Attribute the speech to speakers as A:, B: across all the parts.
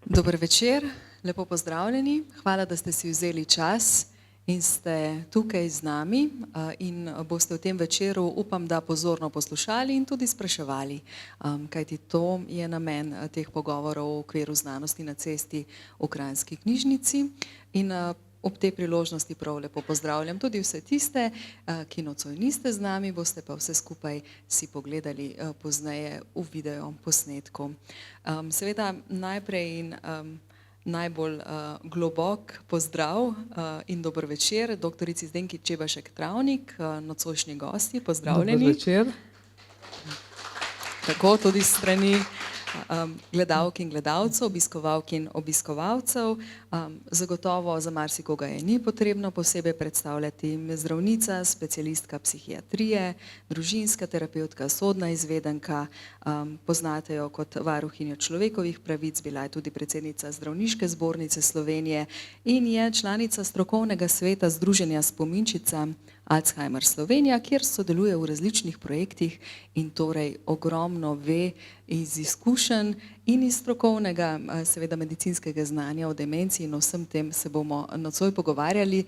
A: Dober večer, lepo pozdravljeni. Hvala, da ste si vzeli čas in ste tukaj z nami in boste v tem večeru, upam, da pozorno poslušali in tudi spraševali, kajti to je namen teh pogovorov v okviru znanosti na cesti v Kranjski knjižnici. In ob tej priložnosti prav lepo pozdravljam tudi vse tiste, ki nocoj niste z nami, boste pa vse skupaj si pogledali pozneje v video posnetku. Seveda najprej in najbolj globok pozdrav in dober večer doktorici Zdenki Čebašek Travnik, nocojšnji gosti, pozdravljeni.
B: Dober večer.
A: Tako tudi s strani gledalk in gledalcev, obiskovalk in obiskovalcev. Zagotovo za marsikoga je ni potrebno posebej predstavljati. Zdravnica, specialistka psihiatrije, družinska terapevtka, sodna izvedenka, poznate jo kot varuhinjo človekovih pravic, bila je tudi predsednica Zdravniške zbornice Slovenije in je članica strokovnega sveta Združenja Spominčica Alzheimer Slovenija, kjer sodeluje v različnih projektih in torej ogromno ve iz izkušenj in iz strokovnega, seveda medicinskega znanja o demenciji in o vsem tem se bomo nocoj pogovarjali.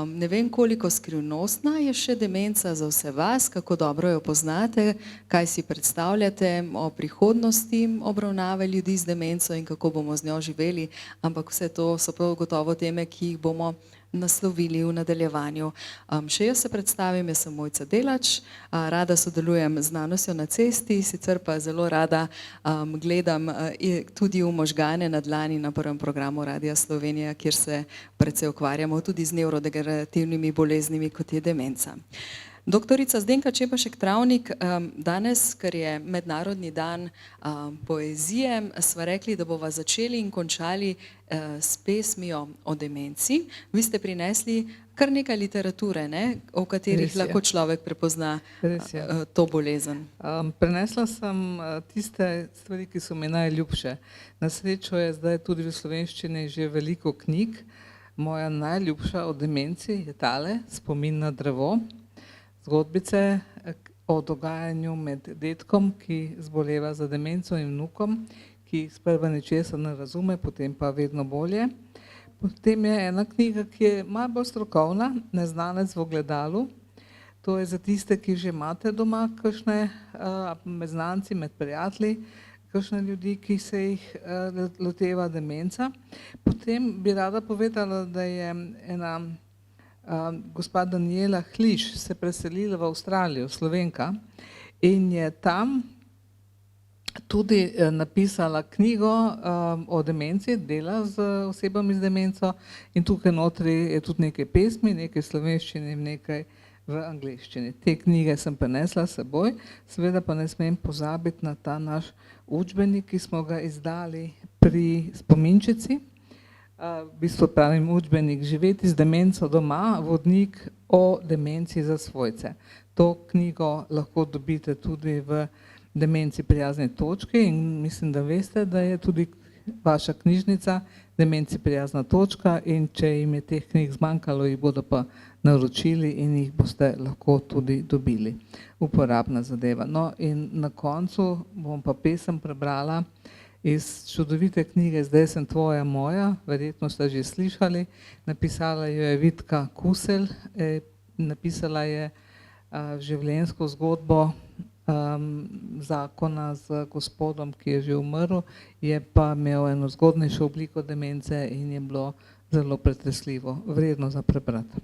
A: Ne vem, koliko skrivnostna je še demenca za vse vas, kako dobro jo poznate, kaj si predstavljate o prihodnosti obravnave ljudi z demenco in kako bomo z njo živeli, ampak vse to so prav gotovo teme, ki jih bomo naslovili v nadaljevanju. Še jaz se predstavim, jaz sem Mojca Delač, rada sodelujem z znanostjo na cesti, sicer pa zelo rada gledam tudi v možgane na dlani na prvem programu Radia Slovenija, kjer se precej ukvarjamo tudi z nevrodegenerativnimi boleznimi, kot je demenca. Doktorica Zdenka Čebašek Travnik, danes, ker je mednarodni dan poezije, sva rekli, da bova začeli in končali s pesmijo o demenci. Vi ste prinesli kar nekaj literature, ne, v katerih lahko človek prepozna to bolezen.
B: Prinesla sem tiste stvari, ki so mi najljubše. Na srečo je zdaj tudi v slovenščini že veliko knjig. Moja najljubša o demenci je tale, Spomin na drevo. Zgodbice o dogajanju med dedkom, ki zboleva za demenco, in vnukom, ki sprva ničesar ne razume, potem pa vedno bolje. Potem je ena knjiga, ki je malo bolj strokovna, Neznanec v ogledalu. To je za tiste, ki že imate doma kakšne med znanci, med prijatelji, kakšne ljudi, ki se jih loteva demenca. Potem bi rada povedala, da je ena gospa Daniela Hliš se preselila v Avstralijo, Slovenka, in je tam tudi napisala knjigo o demenci, dela z osebami z demenco, in tukaj notri je tudi nekaj pesmi, nekaj slovenščine in nekaj v angleščini. Te knjige sem prinesla s seboj, seveda pa ne smem pozabiti na ta naš učbenik, ki smo ga izdali pri Spominčici. V bistvu pravim učbenik Živeti z demenco doma, vodnik o demenci za svojce. To knjigo lahko dobite tudi v Demenci prijazni točki in mislim, da veste, da je tudi vaša knjižnica Demenci prijazna točka, in če jim je teh knjig zmanjkalo, jih bodo pa naročili in jih boste lahko tudi dobili. Uporabna zadeva. No, in na koncu bom pa pesem prebrala iz čudovite knjige Zdaj sem tvoja, moja, verjetno ste že slišali. Napisala jo je Vitka Kuselj, napisala je življenjsko zgodbo zakona z gospodom, ki je že umrl, je pa imel eno zgodnejšo obliko demence in je bilo zelo pretresljivo, vredno za prebrati.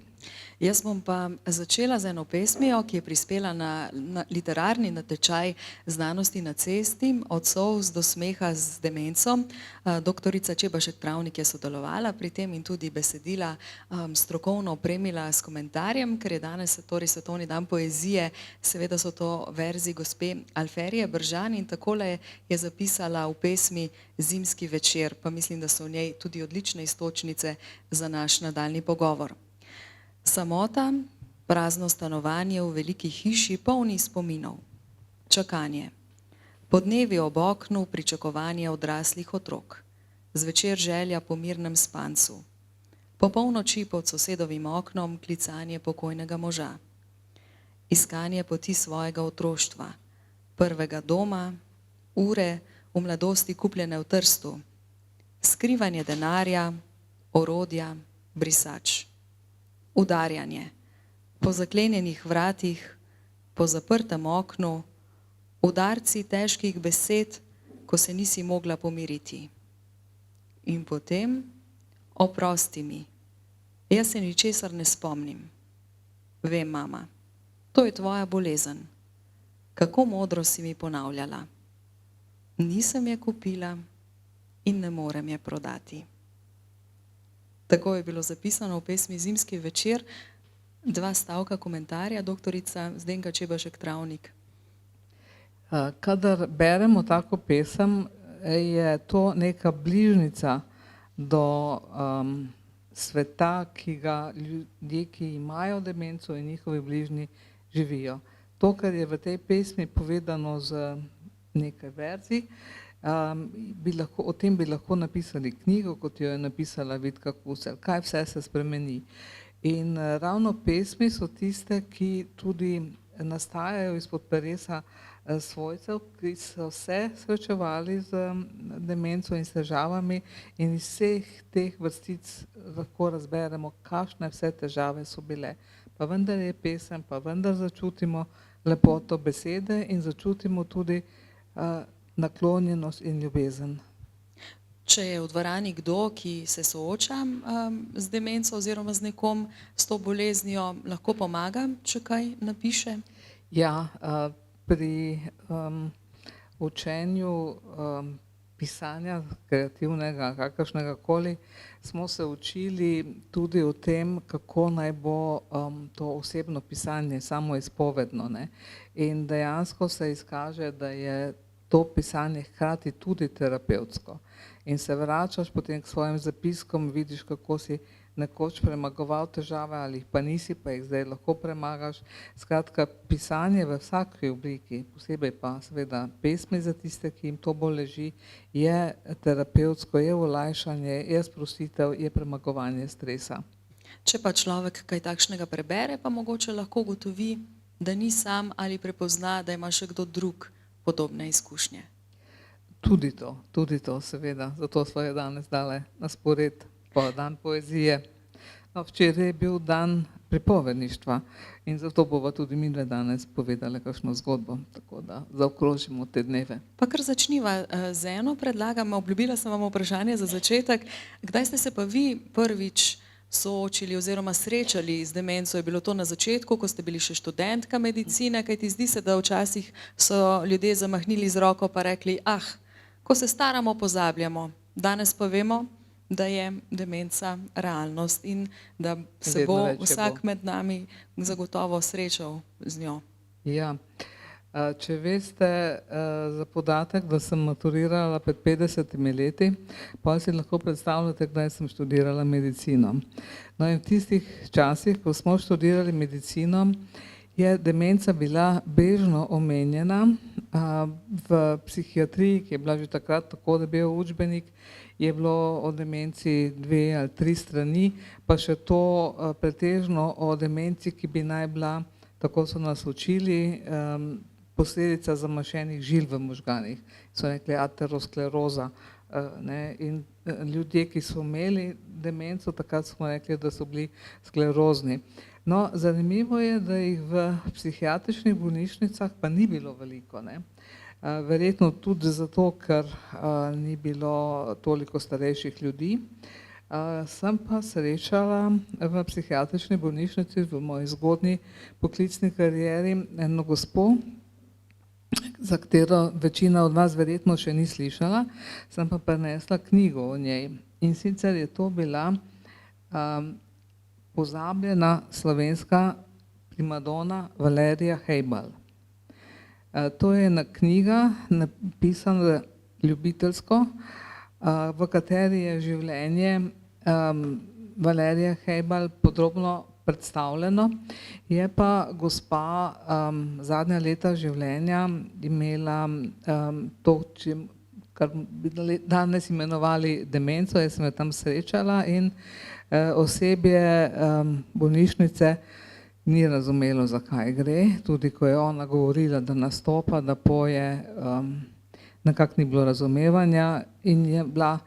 A: Jaz bom pa začela z eno pesmijo, ki je prispela na literarni natečaj znanosti na cesti, od solz do smeha z demenco. Doktorica Čebašek Travnik je sodelovala pri tem in tudi besedila strokovno opremila s komentarjem, ker je danes torej svetovni dan poezije, seveda so to verzi gospe Alferije Bržan in takole je zapisala v pesmi Zimski večer, pa mislim, da so v njej tudi odlične iztočnice za naš nadaljni pogovor. Samota, prazno stanovanje v veliki hiši, polni spominov. Čakanje. Podnevi ob oknu, pričakovanje odraslih otrok. Zvečer želja po mirnem spancu. Po polnoči pod sosedovim oknom klicanje pokojnega moža. iskanje poti svojega otroštva, prvega doma, ure v mladosti kupljene v Trstu, skrivanje denarja, orodja, brisač, udarjanje, po zaklenjenih vratih, po zaprtem oknu, udarci težkih besed, ko se nisi mogla pomiriti. In potem, oprosti mi, jaz se ničesar ne spomnim. Vem, mama, to je tvoja bolezen. Kako modro si mi ponavljala. Nisem je kupila in ne morem je prodati. Tako je bilo zapisano v pesmi Zimski večer. 2 stavka komentarja, doktorica Zdenka Čebašek Travnik.
B: Kadar beremo tako pesem, je to neka bližnica do sveta, ki ga ljudje, ki imajo demenco in njihovi bližnji, živijo. To, kar je v tej pesmi povedano z nekaj verzij, o tem bi lahko napisali knjigo, kot jo je napisala Vitka Kusel, kaj vse se spremeni. In ravno pesmi so tiste, ki tudi nastajajo izpod peresa svojcev, ki so se srečevali z demenco in s težavami, in iz vseh teh vrstic lahko razberemo, kakšne vse težave so bile. Pa vendar je pesem, pa vendar začutimo lepoto besede in začutimo tudi naklonjenost in ljubezen.
A: Če je v dvorani kdo, ki se sooča z demenco oziroma z nekom s to boleznijo, lahko pomaga, če kaj napiše?
B: Ja, pri učenju pisanja kreativnega, kakršnega koli, smo se učili tudi o tem, kako naj bo to osebno pisanje, samoizpovedno, ne. In dejansko se izkaže, da je to pisanje hkrati tudi terapevtsko. In se vračaš potem k svojim zapiskom, vidiš, kako si nekoč premagoval težave ali jih pa nisi, pa jih zdaj lahko premagaš. Skratka, pisanje v vsaki obliki, posebej pa seveda pesmi za tiste, ki jim to bolj leži, je terapevtsko, je olajšanje, je sprostitev, je premagovanje stresa.
A: Če pa človek kaj takšnega prebere, pa mogoče lahko ugotovi, da ni sam ali prepozna, da ima še kdo drug podobne izkušnje.
B: Tudi to seveda, zato smo je danes dali na spored dan poezije. No, včeraj je bil dan pripovedništva in zato bova tudi midve danes povedali kakšno zgodbo, tako da zaokrožimo te dneve.
A: Pa kar začniva z eno, predlagam, obljubila sem vam vprašanje za začetek. Kdaj ste se pa vi prvič soočili oziroma srečali z demenco? Je bilo to na začetku, ko ste bili še študentka medicine, kajti zdi se, da včasih so ljudje zamahnili z roko pa rekli, ko se staramo, pozabljamo. Danes pa vemo, da je demenca realnost in da se bo vsak med nami zagotovo srečal z njo.
B: Ja, če veste za podatek, da sem maturirala pred 50 leti, pa si lahko predstavljate, kdaj sem študirala medicino. No in v tistih časih, ko smo študirali medicino, je demenca bila bežno omenjena. V psihiatriji, ki je bila že takrat tako debel učbenik, je bilo o demenci 2 ali 3 strani, pa še to pretežno o demenci, ki bi naj bila, tako so nas učili, posledica zamašenih žil v možganih. So rekli ateroskleroza. In ljudje, ki so imeli demenco, takrat smo rekli, da so bili sklerozni. No, zanimivo je, da jih v psihiatričnih bolnišnicah pa ni bilo veliko, ne. Verjetno tudi zato, ker ni bilo toliko starejših ljudi. Sem pa srečala v psihiatrični bolnišnici v moji zgodnji poklicni karieri eno gospo, za katero večina od vas verjetno še ni slišala, sem pa prinesla knjigo o njej. In sicer je to bila pozabljena slovenska primadona Valerija Hejbal. To je ena knjiga, napisana ljubiteljsko, v kateri je življenje Valerija Hejbal podrobno predstavljeno. Je pa gospa zadnja leta življenja imela to, kar bi danes imenovali demenco. Jaz sem jo tam srečala in osebje bolnišnice ni razumelo, zakaj gre. Tudi ko je ona govorila, da nastopa, da poje, nekako ni bilo razumevanja in je bila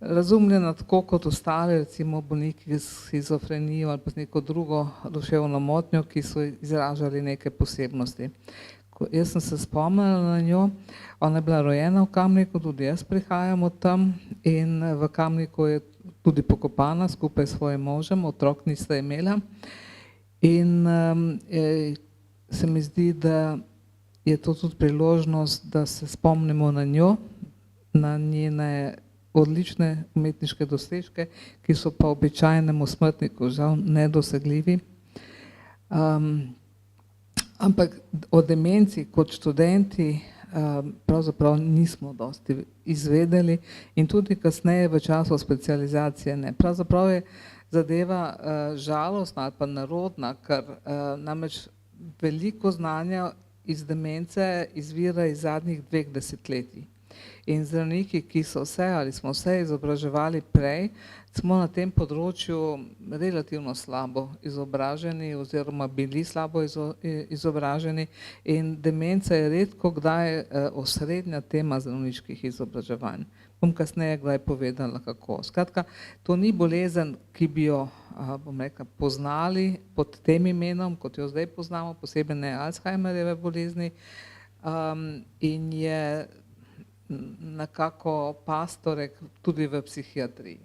B: razumljena tako kot ostale, recimo bolniki s shizofrenijo ali pa z neko drugo duševno motnjo, ki so izražali neke posebnosti. Jaz sem se spomnila na njo, ona je bila rojena v Kamniku, tudi jaz prihajam od tam in v Kamniku je tudi pokopana skupaj s svojim možem, otrok nista imela. In se mi zdi, da je to tudi priložnost, da se spomnimo na njo, na njene odlične umetniške dosežke, ki so pa običajnemu smrtniku žal nedosegljivi. Ampak o demenci kot študenti pravzaprav nismo dosti izvedeli in tudi kasneje v času specializacije ne. Pravzaprav je zadeva žalostna ali pa nerodna, ker namreč veliko znanja iz demence izvira iz zadnjih 2 desetletij. In zdravniki, ki so se ali smo se izobraževali prej, smo na tem področju relativno slabo izobraženi oziroma bili slabo izobraženi in demenca je redko kdaj osrednja tema zdravniških izobraževanj. Bom kasneje kdaj povedala, kako. Skratka, to ni bolezen, ki bi jo, bom rekla, poznali pod tem imenom, kot jo zdaj poznamo, posebej ne Alzheimerjeve bolezni, in je nekako pastorek tudi v psihiatriji.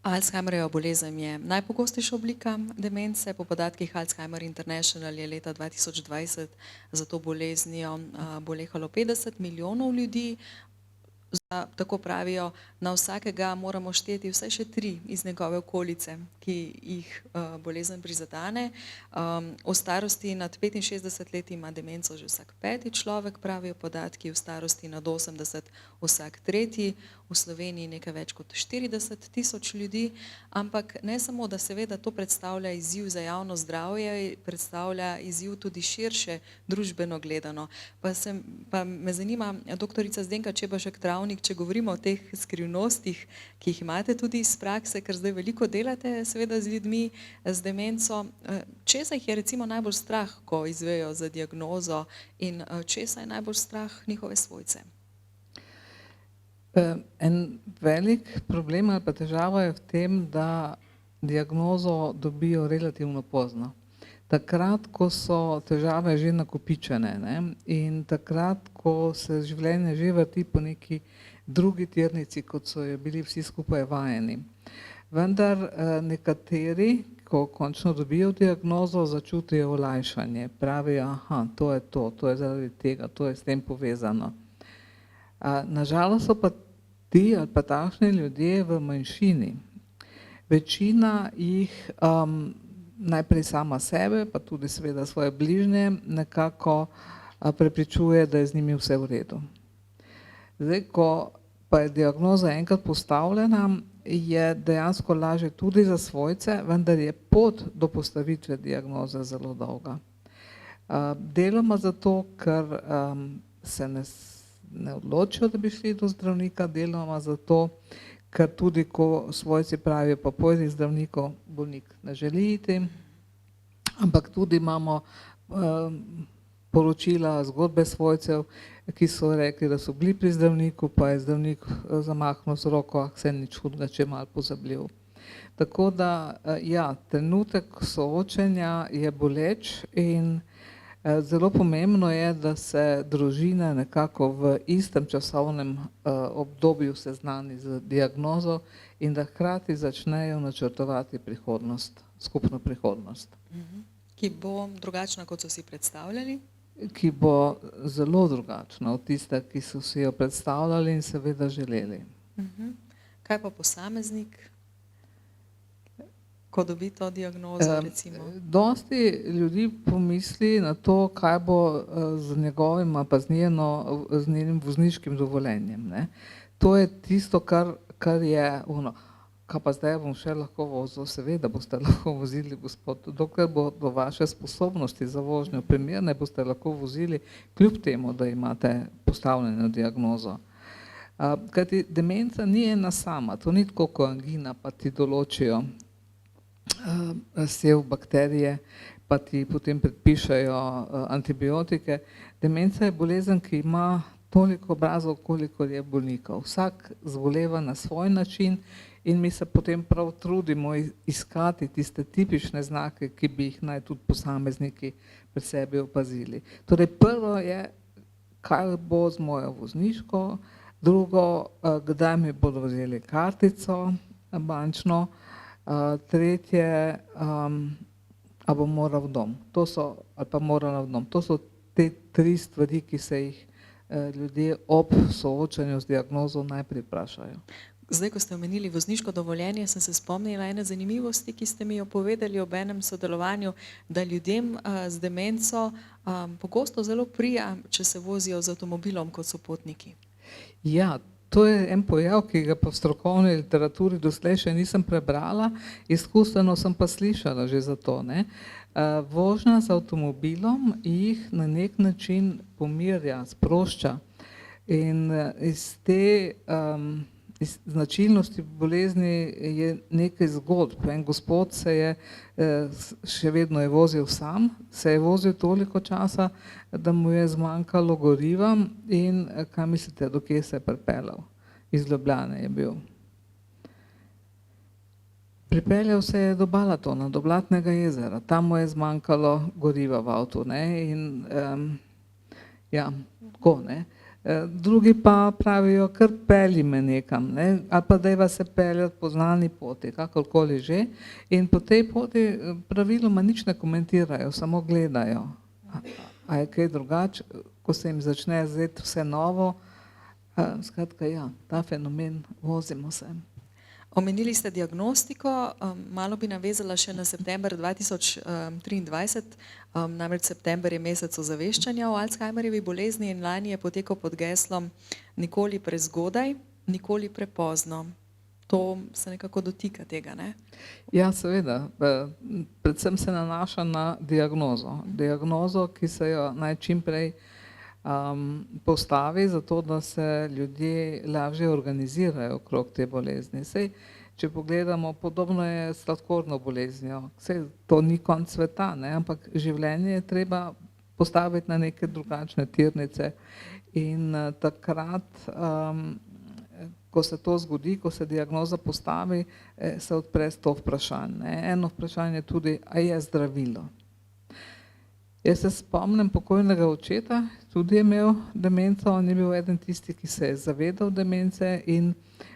A: Alzheimerjeva bolezen je najpogostejša oblika demence. Po podatkih Alzheimer International je leta 2020 za to boleznijo bolehalo 50 milijonov ljudi. Tako pravijo, na vsakega moramo šteti vsaj še 3 iz njegove okolice, ki jih bolezen prizadene. O starosti nad 65 leti ima demenco že vsak 5. človek, pravijo podatki, v starosti nad 80 vsak 3. V Sloveniji nekaj več kot 40 tisoč ljudi, ampak ne samo, da seveda to predstavlja izziv za javno zdravje, predstavlja izziv tudi širše družbeno gledano. Pa me zanima, doktorica Zdenka Čebašek-Travnik, če govorimo o teh skrivnostih, ki jih imate tudi iz prakse, ker zdaj veliko delate seveda z ljudmi z demenco, česa jih je recimo najbolj strah, ko izvejo za diagnozo in česa je najbolj strah njihove svojce?
B: En velik problem ali pa težava je v tem, da diagnozo dobijo relativno pozno. Takrat, ko so težave že nakopičene, ne? In takrat, ko se življenje že vrti po neki drugi tirnici, kot so jo bili vsi skupaj vajeni. Vendar nekateri, ko končno dobijo diagnozo, začutijo olajšanje. Pravijo, aha, to je zaradi tega, to je s tem povezano. Nažalost so pa ti ali pa takšni ljudje v manjšini. Večina jih najprej sama sebe, pa tudi seveda svoje bližnje, nekako prepričuje, da je z njimi vse v redu. Zdaj, ko pa je diagnoza enkrat postavljena, je dejansko lažje tudi za svojce, vendar je pot do postavitve diagnoze zelo dolga. Deloma zato, ker se ne odločijo, da bi šli do zdravnika, deloma zato, ker tudi ko svojci pravijo, pa pojdi zdravniku, bolnik ne želi iti, ampak tudi imamo poročila, zgodbe svojcev, ki so rekli, da so bili pri zdravniku, pa je zdravnik zamahnil z roko, saj nič hudega, če je malo pozabljiv. Tako da, ja, trenutek soočenja je boleč in zelo pomembno je, da se družina nekako v istem časovnem obdobju seznani z diagnozo in da hkrati začnejo načrtovati prihodnost, skupno prihodnost.
A: Ki bo drugačna, kot so si predstavljali?
B: Ki bo zelo drugačna od tiste, ki so si jo predstavljali in seveda želeli.
A: Kaj pa posameznik, ko dobi to diagnozo, recimo?
B: Dosti ljudi pomisli na to, kaj bo z njegovim ali pa z njenim vozniškim dovoljenjem, ne. To je tisto, kar je ono, kaj pa zdaj bom še lahko vozil, seveda boste lahko vozili, gospod, dokler bodo vaše sposobnosti za vožnjo primerne, boste lahko vozili, kljub temu, da imate postavljeno diagnozo. Kajti demenca ni ena sama, to ni tako kot angina, pa ti določijo sev bakterije, pa ti potem predpišejo antibiotike. Demenca je bolezen, ki ima toliko obrazov, kolikor je bolnikov. Vsak zboleva na svoj način in mi se potem prav trudimo iskati tiste tipične znake, ki bi jih naj tudi posamezniki pri sebi opazili. Torej prvo je, kaj bo z mojo vozniško, drugo, kdaj mi bodo vzeli kartico bančno, tretje, a bom moral v dom. To so, ali pa morala v dom. To so te tri stvari, ki se jih ljudje ob soočanju z diagnozo najprej vprašajo.
A: Zdaj, ko ste omenili vozniško dovoljenje, sem se spomnila ene zanimivosti, ki ste mi jo povedali ob enem sodelovanju, da ljudem z demenco pogosto zelo prija, če se vozijo z avtomobilom kot so potniki.
B: Ja, to je en pojav, ki ga pa v strokovni literaturi doslej še nisem prebrala, izkustveno sem pa slišala že za to, ne. Vožnja z avtomobilom jih na nek način pomirja, sprošča in iz te značilnosti bolezni je nekaj zgodb. En gospod se je, še vedno je vozil sam, se je vozil toliko časa, da mu je zmanjkalo goriva in kaj mislite, do kje se je pripeljal? Iz Ljubljane je bil. Pripeljal se je do Balatona, do Blatnega jezera, tam mu je zmanjkalo goriva v avtu, ne, in ja, tako, ne. Drugi pa pravijo, kar pelji me nekam, ne, ali pa dajva se peljati po znani poti, kakorkoli že, in po tej poti praviloma nič ne komentirajo, samo gledajo. A je kaj drugače, ko se jim začne zdeti vse novo, skratka ja, ta fenomen, vozimo se.
A: Omenili ste diagnostiko, malo bi navezala še na september 2023, namreč september je mesec ozaveščanja o Alzheimerjevi bolezni in lani je potekal pod geslom nikoli prezgodaj, nikoli prepozno. To se nekako dotika tega, ne?
B: Ja, seveda, predvsem se nanaša na diagnozo. Diagnozo, ki se jo naj čim prej postavi, zato da se ljudje lažje organizirajo okrog te bolezni. Sej, če pogledamo, podobno je s sladkorno boleznijo. Sej, to ni konec sveta, ne, ampak življenje je treba postaviti na neke drugačne tirnice in takrat, ko se to zgodi, ko se diagnoza postavi, se odpre 100 vprašanj. Eno vprašanje je tudi, a je zdravilo. Jaz se spomnim pokojnega očeta, tudi je imel demenco, on je bil eden tisti, ki se je zavedal demence in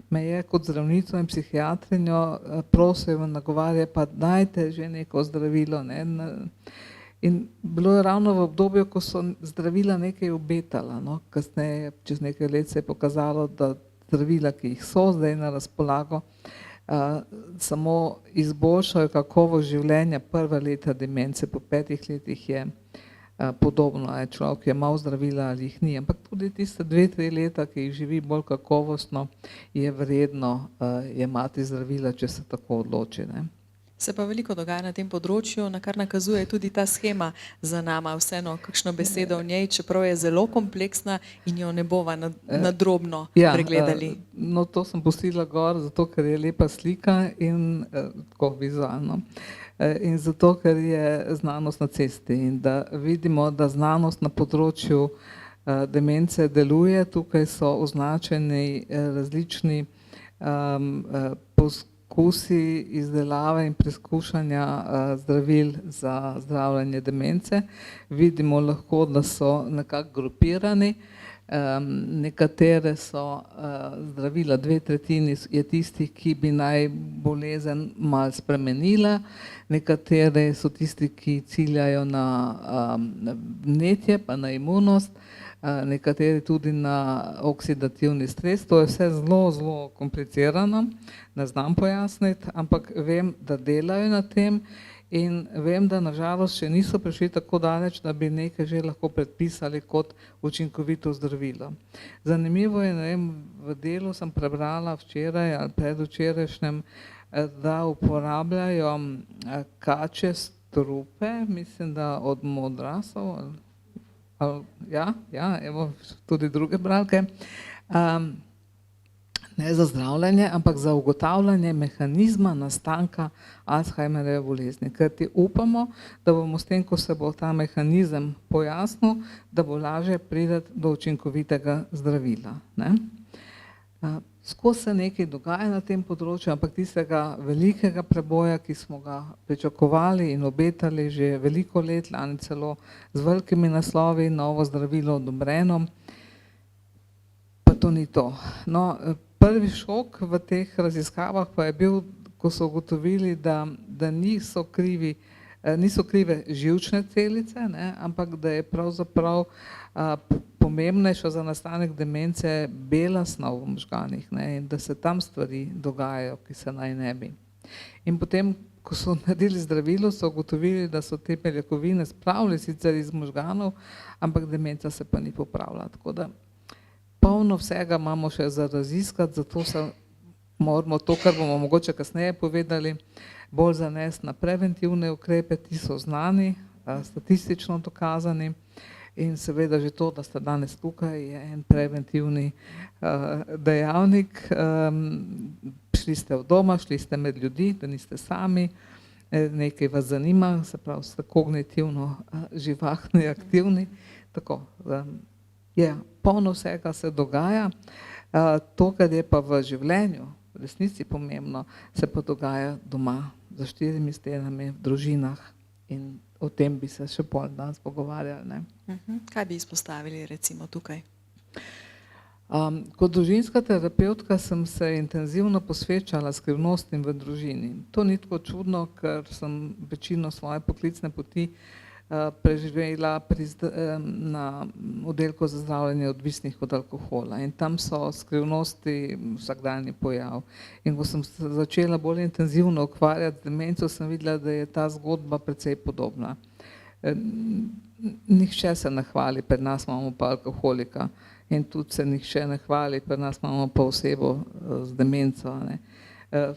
B: me je kot zdravnico in psihiatrinjo prosil in nagovarja, pa dajte že neko zdravilo, ne. In bilo je ravno v obdobju, ko so zdravila nekaj obetala, no, kasneje, čez nekaj let se je pokazalo, da zdravila, ki jih so zdaj na razpolago, samo izboljšajo kakovost življenja prva leta demence, po 5 letih je podobno, je človek je imel zdravila ali jih ni, ampak tudi tiste 2-3 leta, ki jih živi bolj kakovostno, je vredno jemati zdravila, če se tako odloči, ne.
A: Se pa veliko dogaja na tem področju, na kar nakazuje tudi ta shema za nama, vseeno kakšno besedo o njej, čeprav je zelo kompleksna in jo ne bova na drobno pregledali.
B: No, to sem pustila gor, zato ker je lepa slika in tako vizualno. In zato, ker je znanost na cesti in da vidimo, da znanost na področju demence deluje, tukaj so označeni različni poskusi izdelave in preizkušanja zdravil za zdravljenje demence. Vidimo lahko, da so nekako grupirani, nekatere so zdravila, 2/3 je tistih, ki bi naj bolezen malo spremenila, nekatere so tisti, ki ciljajo na vnetje pa na imunost, nekateri tudi na oksidativni stres, to je vse zelo, zelo komplicirano, ne znam pojasniti, ampak vem, da delajo na tem in vem, da nažalost še niso prišli tako daleč, da bi nekaj že lahko predpisali kot učinkovito zdravilo. Zanimivo je, ne vem, v Delu sem prebrala včeraj ali predvčerajšnjem, da uporabljajo kačje strupe, mislim, da od modrasov, ja, evo, tudi druge bralke, ne za zdravljenje, ampak za ugotavljanje mehanizma nastanka Alzheimerjeve bolezni. Ker ti upamo, da bomo s tem, ko se bo ta mehanizem pojasnil, da bo lažje priti do učinkovitega zdravila. Ne? Skozi se nekaj dogaja na tem področju, ampak tistega velikega preboja, ki smo ga pričakovali in obetali že veliko let, lani celo z velikimi naslovi, novo zdravilo odobreno, pa to ni to. No, prvi šok v teh raziskavah pa je bil, ko so ugotovili, da niso krive živčne celice, ne, ampak da je pravzaprav pomembnejša za nastanek demence bela snov v možganih, ne, in da se tam stvari dogajajo, ki se naj ne bi. In potem, ko so naredili zdravilo, so ugotovili, da so te beljakovine spravili sicer iz možganov, ampak demenca se pa ni popravila. Tako da polno vsega imamo še za raziskati, zato se moramo to, kar bomo mogoče kasneje povedali, bolj zanesti na preventivne ukrepe, ti so znani, statistično dokazani. In seveda že to, da ste danes tukaj, je en preventivni dejavnik. Šli ste v doma, šli ste med ljudi, da niste sami, nekaj vas zanima, se pravi, ste kognitivno živahni, aktivni. Tako, je, polno vsega se dogaja. To, kar je pa v življenju, v resnici pomembno, se pa dogaja doma, za 4 stenami, v družinah. In o tem bi se še pol danes pogovarjali. Ne?
A: Kaj bi izpostavili recimo tukaj?
B: Kot družinska terapevtka sem se intenzivno posvečala skrivnostim v družini. To ni tako čudno, ker sem večino svoje poklicne poti preživela na oddelku za zdravljenje odvisnih od alkohola. In tam so skrivnosti vsakdanji pojav. In ko sem se začela bolj intenzivno ukvarjati z demenco, sem videla, da je ta zgodba precej podobna. Nihče se ne hvali, pred nas imamo pa alkoholika. In tudi se nihče ne hvali, pred nas imamo pa osebo z demenco. Ne.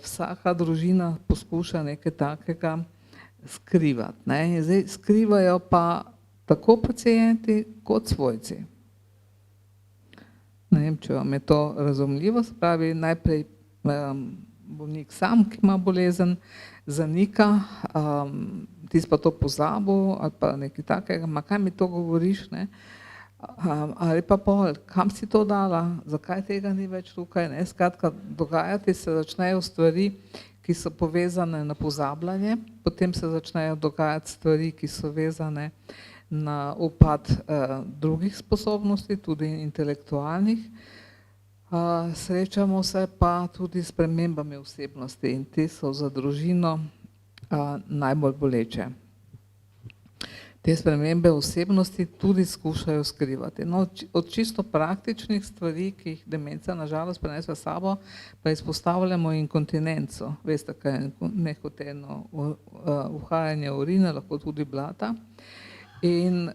B: Vsaka družina poskuša nekaj takega skrivati. Ne. Zdaj skrivajo pa tako pacienti kot svojci. Ne vem, če vam je to razumljivo, se pravi, najprej bolnik sam, ki ima bolezen, zanika, tisti pa to pozabil ali pa nekaj takega, ma kaj mi to govoriš, ne? Ali pa pol, kam si to dala, zakaj tega ni več tukaj, ne? Skratka, dogajati se začnejo stvari, ki so povezane na pozabljanje, potem se začnejo dogajati stvari, ki so vezane na upad drugih sposobnosti, tudi intelektualnih. Srečamo se pa tudi s spremembami osebnosti in te so za družino najbolj boleče. Te spremembe osebnosti tudi skušajo skrivati. No, od čisto praktičnih stvari, ki jih demenca nažalost prenese s sabo, pa izpostavljamo inkontinenco. Veste, kaj je nehoteno uhajanje urine, lahko tudi blata. In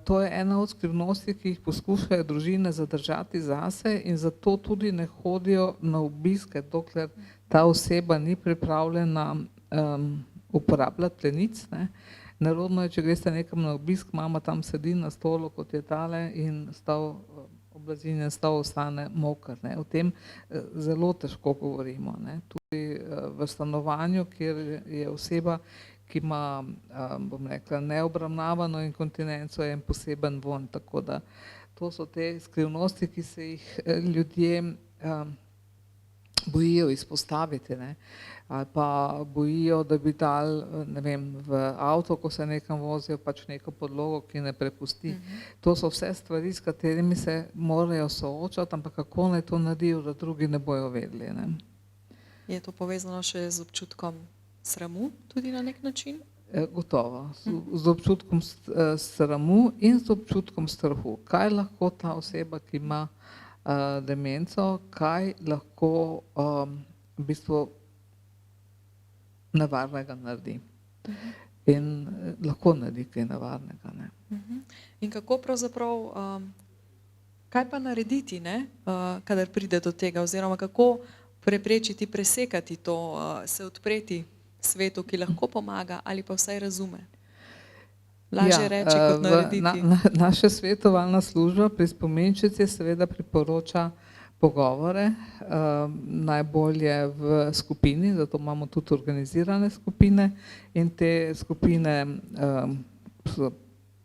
B: to je ena od skrivnosti, ki jih poskušajo družine zadržati zase in zato tudi ne hodijo na obiske, dokler ta oseba ni pripravljena uporabljati plenic, ne. Nerodno je, če greste nekam na obisk, mama tam sedi na stolu, kot je tale, in oblazinjen stol ostane moker. Ne. O tem zelo težko govorimo. Ne. Tudi v stanovanju, kjer je oseba, ki ima, bom rekla, neobravnavano inkontinenco, je en poseben vonj. Tako da to so te skrivnosti, ki se jih ljudje bojijo izpostaviti, ne. Ali pa bojijo, da bi dali, ne vem, v avto, ko se nekam vozijo, pač neko podlogo, ki ne prepusti. To so vse stvari, s katerimi se morajo soočati, ampak kako naj to naredijo, da drugi ne bojo vedeli. Ne.
A: Je to povezano še z občutkom sramu tudi na nek način?
B: Gotovo. Z občutkom sramu in z občutkom strahu. Kaj lahko ta oseba, ki ima demenco, kaj lahko v bistvu nevarnega naredi. In lahko naredi kaj nevarnega. Ne.
A: In kako pravzaprav, kaj pa narediti, ne, kadar pride do tega, oziroma kako preprečiti, presekati to, se odpreti svetu, ki lahko pomaga ali pa vsaj razume? Lažje reči, kot narediti.
B: Naša svetovalna služba pri spominčici seveda priporoča pogovore, najbolje v skupini, zato imamo tudi organizirane skupine in te skupine so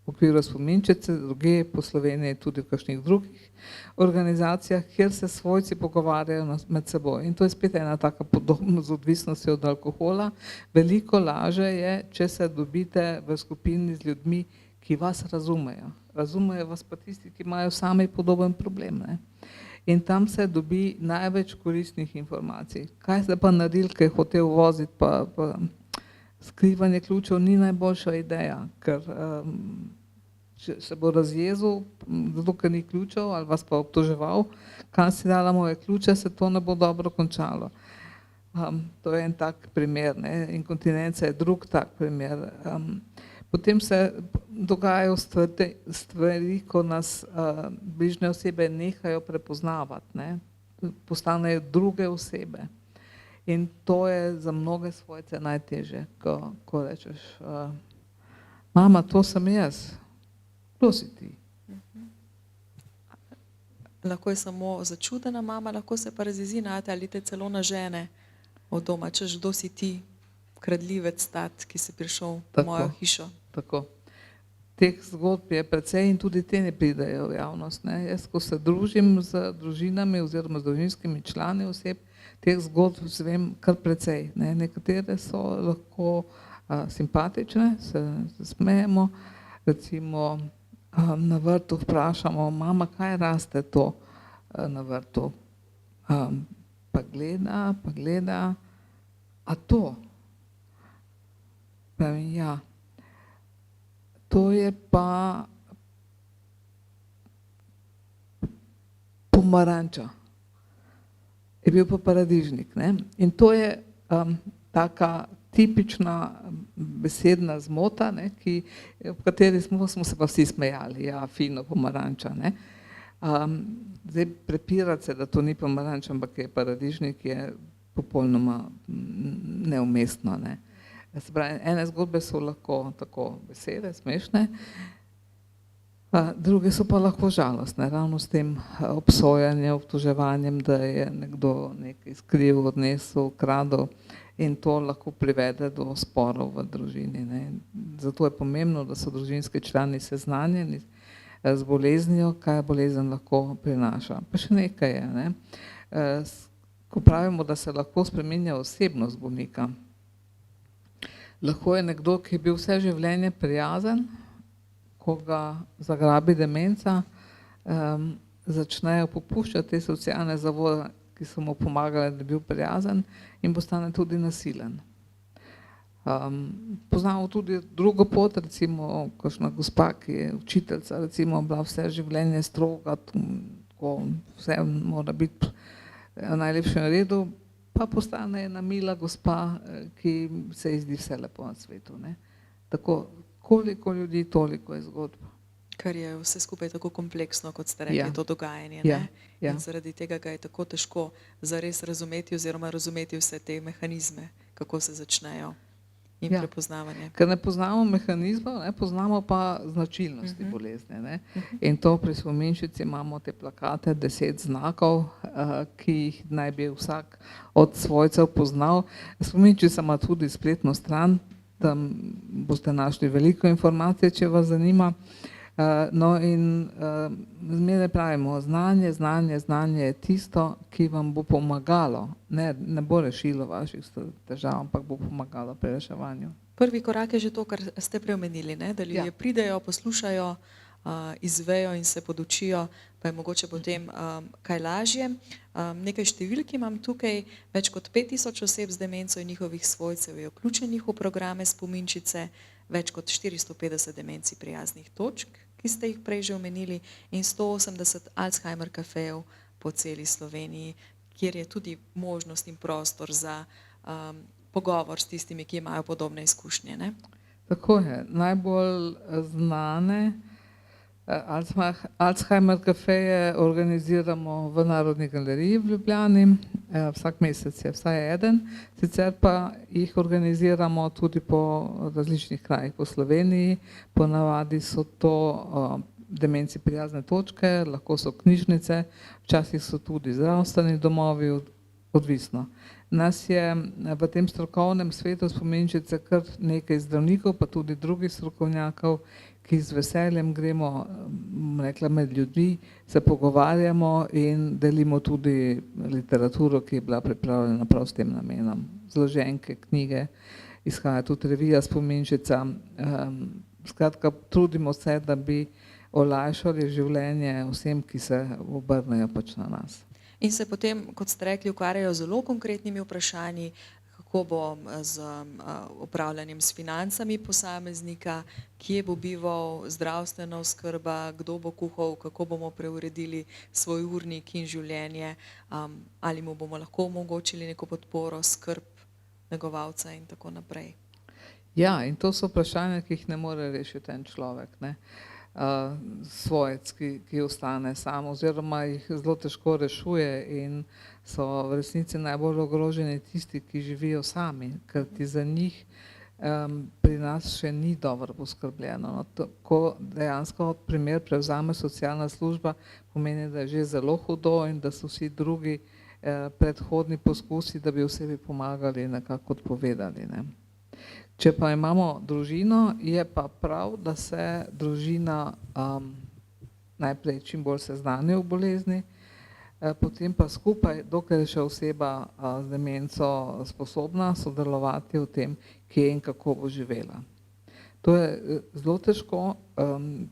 B: v okviru spominčice, druge po Sloveniji tudi v kakšnih drugih organizacijah, kjer se svojci pogovarjajo med seboj. In to je spet ena taka podobnost z odvisnostjo od alkohola. Veliko lažje je, če se dobite v skupini z ljudmi, ki vas razumejo. Razumejo vas pa tisti, ki imajo sami podoben problem. Ne? In tam se dobi največ koristnih informacij. Kaj ste pa naredili, kaj je hotel voziti, pa skrivanje ključev ni najboljša ideja, ker če se bo razjezil, zato ker ni ključev, ali vas pa obtoževal, kam si dala moje ključe, se to ne bo dobro končalo. To je en tak primer, ne? Inkontinenca je drug tak primer. Potem se dogajajo stvari, ko nas bližnje osebe nehajo prepoznavati, ne? Postanejo druge osebe. In to je za mnoge svojce najtežje, ko rečeš, mama, to sem jaz, kdo si ti?
A: Lahko je samo začudena mama, lahko se pa razjezi nate ali te celo nažene od doma, češ, kdo si ti, kradljivec tat, ki si prišel v mojo hišo.
B: Tako. Teh zgodb je precej in tudi te ne pridejo v javnost. Ne? Jaz, ko se družim z družinami oziroma z družinskimi člani oseb, teh zgodb zvem kar precej. Ne? Nekatere so lahko simpatične, se smejemo, recimo na vrtu vprašamo, mama, kaj raste to na vrtu? Pa gleda, a to? Pravim, ja. To je pa pomaranča. Je bil pa paradižnik. Ne? In to je taka tipična besedna zmota, ne, v kateri smo se pa vsi smejali, ja, fino pomaranča. Ne. Zdaj prepirati se, da to ni pomaranča, ampak je paradižnik, je popolnoma neumestno. Ne. Se pravi, ene zgodbe so lahko tako besede, smešne, druge so pa lahko žalostne, ravno s tem obsojanjem, obtoževanjem, da je nekdo nekaj skril, odnesel, ukradel. In to lahko privede do sporov v družini. Ne. Zato je pomembno, da so družinski člani seznanjeni z boleznijo, kaj bolezen lahko prinaša. Pa še nekaj je, ne. Ko pravimo, da se lahko spreminja osebnost bolnika, lahko je nekdo, ki je bil vse življenje prijazen, ko ga zagrabi demenca, začnejo popuščati te socialne zavode, ki so mu pomagali, da je bil prijazen in postane tudi nasilen. Poznamo tudi drugo pot, recimo kakšna gospa, ki je učiteljica, recimo bila vse življenje stroga, vse mora biti v najlepšem redu, pa postane ena mila gospa, ki se ji zdi vse lepo na svetu. Ne. Tako, koliko ljudi, toliko je zgodb.
A: Ker je vse skupaj tako kompleksno, kot ste rekli, to dogajanje.
B: Ja.
A: In zaradi tega ga je tako težko zares razumeti oziroma razumeti vse te mehanizme, kako se začnejo in prepoznavanje.
B: Ker ne poznamo mehanizmov, ne, poznamo pa značilnosti bolezni. Ne. In to pri spominčici imamo te plakate, 10 znakov, ki jih naj bi vsak od svojcev poznal. Spominčica ima tudi spletno stran, tam boste našli veliko informacij, če vas zanima. No in zmeraj pravimo, znanje je tisto, ki vam bo pomagalo, ne bo rešilo vaših težav, ampak bo pomagalo pri reševanju.
A: Prvi korak je že to, kar ste preomenili, ne? Da ljudje pridejo, poslušajo, izvejo in se podučijo, pa je mogoče potem kaj lažje. Nekaj številk imam tukaj, več kot 5000 oseb z demenco in njihovih svojcev je vključenih v programe spominčice, več kot 450 demencij prijaznih točk, ki ste jih prej že omenili, in 180 Alzheimer kafejev po celi Sloveniji, kjer je tudi možnost in prostor za pogovor s tistimi, ki imajo podobne izkušnje. Ne?
B: Tako je. Najbolj znane Alzheimer kafeje organiziramo v Narodni galeriji v Ljubljani, vsak mesec je vsaj eden, sicer pa jih organiziramo tudi po različnih krajih po Sloveniji, ponavadi so to demenci prijazne točke, lahko so knjižnice, včasih so tudi zdravstveni domovi, odvisno. Nas je v tem strokovnem svetu spominčice kar nekaj zdravnikov, pa tudi drugih strokovnjakov, ki z veseljem gremo, rekla, med ljudmi, se pogovarjamo in delimo tudi literaturo, ki je bila pripravljena prav s tem namenom. Zloženke, knjige, izhaja tudi revija Spominčica. Skratka, trudimo se, da bi olajšali življenje vsem, ki se obrnejo pač na nas.
A: In se potem, kot ste rekli, ukvarjajo z zelo konkretnimi vprašanji, kako bo z upravljanjem s financami posameznika, kje bo bival, zdravstvena oskrba, kdo bo kuhal, kako bomo preuredili svoj urnik in življenje, ali mu bomo lahko omogočili neko podporo, skrb negovalca in tako naprej.
B: Ja, in to so vprašanja, ki jih ne more rešiti en človek, ne. Svojec, ki ostane sam oziroma jih zelo težko rešuje in so v resnici najbolj ogroženi tisti, ki živijo sami, ker ti za njih pri nas še ni dobro poskrbljeno. No, ko dejansko primer prevzame socialna služba, pomeni, da je že zelo hudo in da so vsi drugi predhodni poskusi, da bi osebi pomagali, nekako odpovedali, ne. Če pa imamo družino, je pa prav, da se družina najprej čim bolj seznani o bolezni, potem pa skupaj, dokler je še oseba z demenco sposobna sodelovati v tem, kje in kako bo živela. To je zelo težko,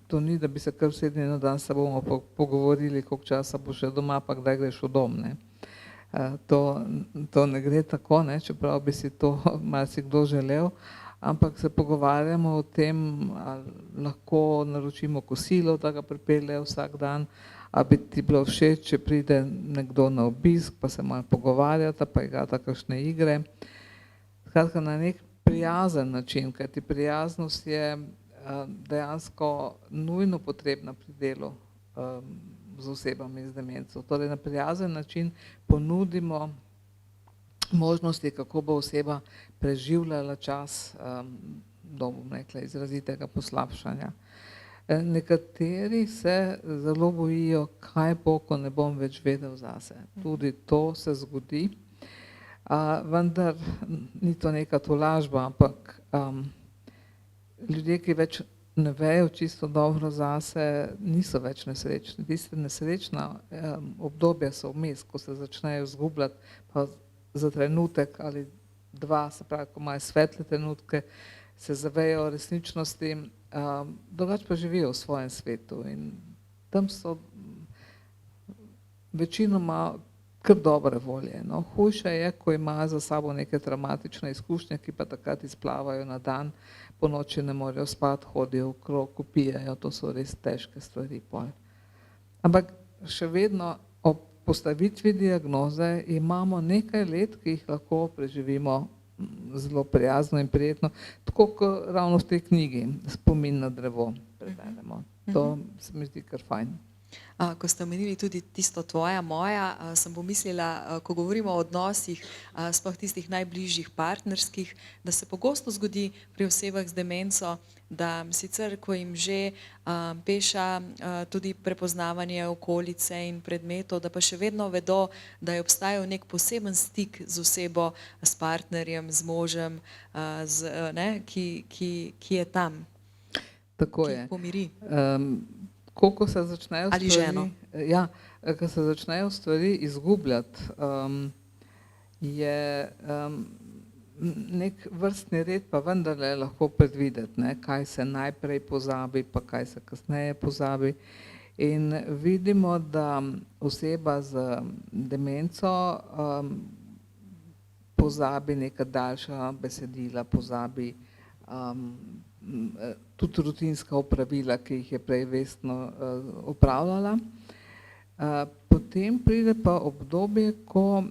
B: to ni, da bi se kar vsedli na dan, se bomo pogovorili, koliko časa bo še doma, pa kdaj greš v dom, ne. To ne gre tako, ne, čeprav bi si to marsikdo želel, ampak se pogovarjamo o tem, ali lahko naročimo kosilo, da ga pripelje vsak dan, ali bi ti bilo všeč, če pride nekdo na obisk, pa se malo pogovarjata, pa igrata kakšne igre. Skratka, na nek prijazen način, kajti prijaznost je dejansko nujno potrebna pri delu z osebami z demenco. Torej na prijazen način ponudimo možnosti, kako bo oseba preživljala čas do, bom rekla, izrazitega poslabšanja. Nekateri se zelo bojijo, kaj bo, ko ne bom več vedel zase. Tudi to se zgodi, vendar ni to neka tolažba, ampak ljudje, ki več ne vejo čisto dobro zase, niso več nesrečni. Tiste nesrečna obdobja so vmes, ko se začnejo izgubljati, pa za trenutek ali dva, se pravi, ko imajo svetle trenutke, se zavejo resničnosti, drugače pa živijo v svojem svetu in tam so večinoma kar dobre volje. No, hujše je, ko imajo za sabo neke travmatične izkušnje, ki pa takrat izplavajo na dan, po noči ne morejo spati, hodijo okrog, pijejo, to so res težke stvari. Ampak še vedno ob postavitvi diagnoze imamo nekaj let, ki jih lahko preživimo zelo prijazno in prijetno, tako kot ravno v tej knjigi Spomin na drevo prevedemo. To se mi zdi kar fajn.
A: Ko ste omenili tudi tisto tvoja, moja, sem pomislila, ko govorimo o odnosih, sploh tistih najbližjih partnerskih, da se pogosto zgodi pri osebah z demenco, da sicer, ko jim že peša tudi prepoznavanje okolice in predmetov, da pa še vedno vedo, da je obstajal nek poseben stik z osebo, s partnerjem, z možem, ki je tam,
B: Tako
A: ki
B: je.
A: jih pomiri.
B: Ko se začnejo
A: Ali ženo.
B: Ja, ko se začnejo stvari izgubljati, je nek vrstni red pa vendarle lahko predvideti, ne, kaj se najprej pozabi, pa kaj se kasneje pozabi. In vidimo, da oseba z demenco pozabi neka daljša besedila, pozabi tudi rutinska opravila, ki jih je prej vestno opravljala. Potem pride pa obdobje, ko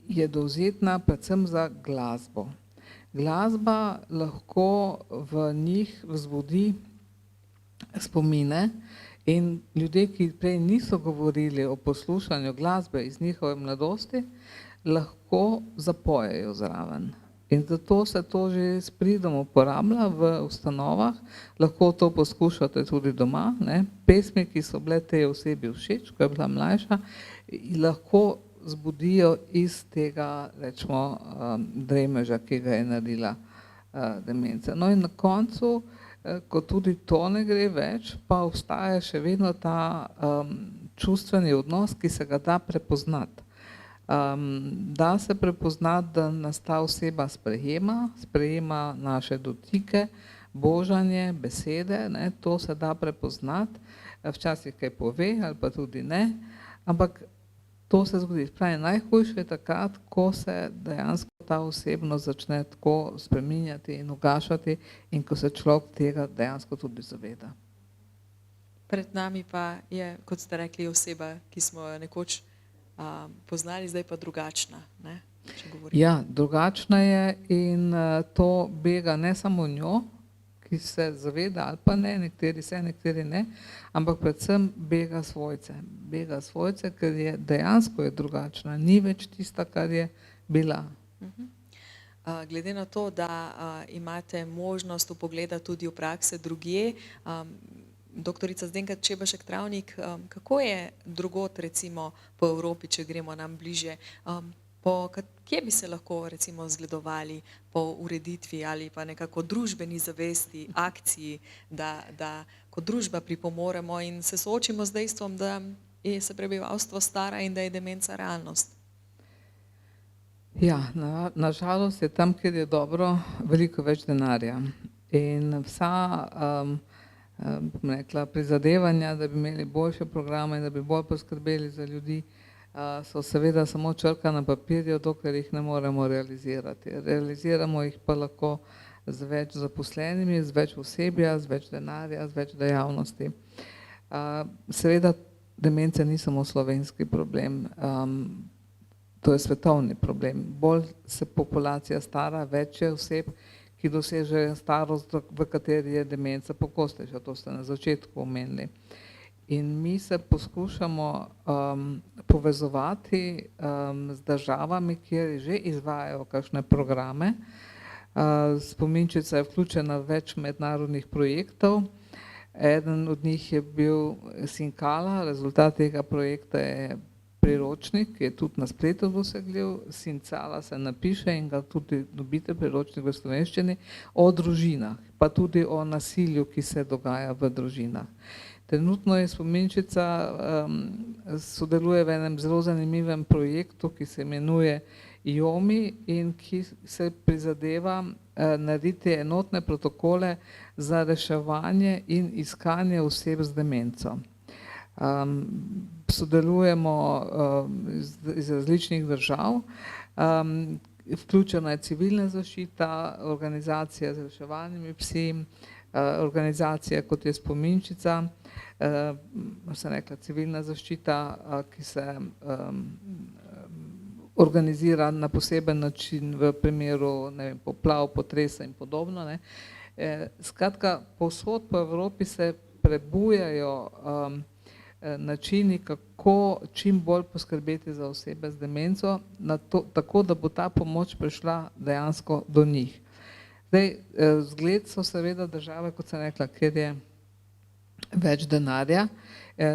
B: je dovzetna predvsem za glasbo. Glasba lahko v njih vzbudi spomine in ljudje, ki prej niso govorili o poslušanju glasbe iz njihove mladosti, lahko zapojejo zraven. In zato se to že s pridom uporablja v ustanovah, lahko to poskušate tudi doma, ne. Pesmi, ki so bile tej osebi všeč, ko je bila mlajša, lahko zbudijo iz tega, rečemo, dremeža, ki ga je naredila demenca. No in na koncu, ko tudi to ne gre več, pa obstaja še vedno ta čustveni odnos, ki se ga da prepoznati. Da se prepoznati, da nas ta oseba sprejema naše dotike, božanje, besede, ne, to se da prepoznati, včasih kaj pove ali pa tudi ne, ampak to se zgodi. Pravi, najhujše je takrat, ko se dejansko ta osebnost začne tako spreminjati in ugašati in ko se človek tega dejansko tudi zaveda.
A: Pred nami pa je, kot ste rekli, oseba, ki smo jo nekoč poznali, zdaj pa drugačna, ne? Če govorimo.
B: Ja, drugačna je in to bega ne samo njo, ki se zaveda ali pa ne, nekateri se, nekateri ne, ampak predvsem bega svojce. Bega svojce, ker je dejansko je drugačna, ni več tista, kar je bila.
A: Glede na to, da imate možnost vpogleda tudi v prakse drugje, doktorica Zdenka Čebašek Travnik, kako je drugot recimo po Evropi, če gremo nam bliže, kje bi se lahko recimo zgledovali po ureditvi ali pa nekako družbeni zavesti, akciji, da kot družba pripomoremo in se soočimo z dejstvom, da se prebivalstvo stara in da je demenca realnost?
B: Ja, na žalost je tam, kjer je dobro, veliko več denarja. In vsa bom rekla, prizadevanja, da bi imeli boljše programe, da bi bolj poskrbeli za ljudi, so seveda samo črka na papirju, dokler jih ne moremo realizirati. Realiziramo jih pa lahko z več zaposlenimi, z več osebja, z več denarja, z več dejavnosti. Seveda demenca ni samo slovenski problem, to je svetovni problem. Bolj se populacija stara, več je oseb, ki dosežejo starost, v kateri je demenca pogostejša, to ste na začetku omenili. In mi se poskušamo povezovati z državami, kjer že izvajajo kakšne programe. Spominčica je vključena v več mednarodnih projektov. Eden od njih je bil Sinkala, rezultat tega projekta je priročnik, ki je tudi na spletu dosegljiv. Sincala se napiše in ga tudi dobite, priročnik v slovenščini, o družinah, pa tudi o nasilju, ki se dogaja v družinah. Trenutno je Spominčica sodeluje v enem zelo zanimivem projektu, ki se imenuje IOMI in ki se prizadeva narediti enotne protokole za reševanje in iskanje oseb z demenco. Sodelujemo iz različnih držav, vključena je civilna zaščita, organizacija z reševalnimi psi, organizacija kot je Spominčica, sem rekla civilna zaščita, ki se organizira na poseben način v primeru, ne vem, poplav, potresa in podobno, ne. Skratka, povsod po Evropi se prebujajo načini, kako čim bolj poskrbeti za osebe z demenco, tako da bo ta pomoč prišla dejansko do njih. Zdaj, zgled so seveda države, kot sem rekla, kjer je več denarja,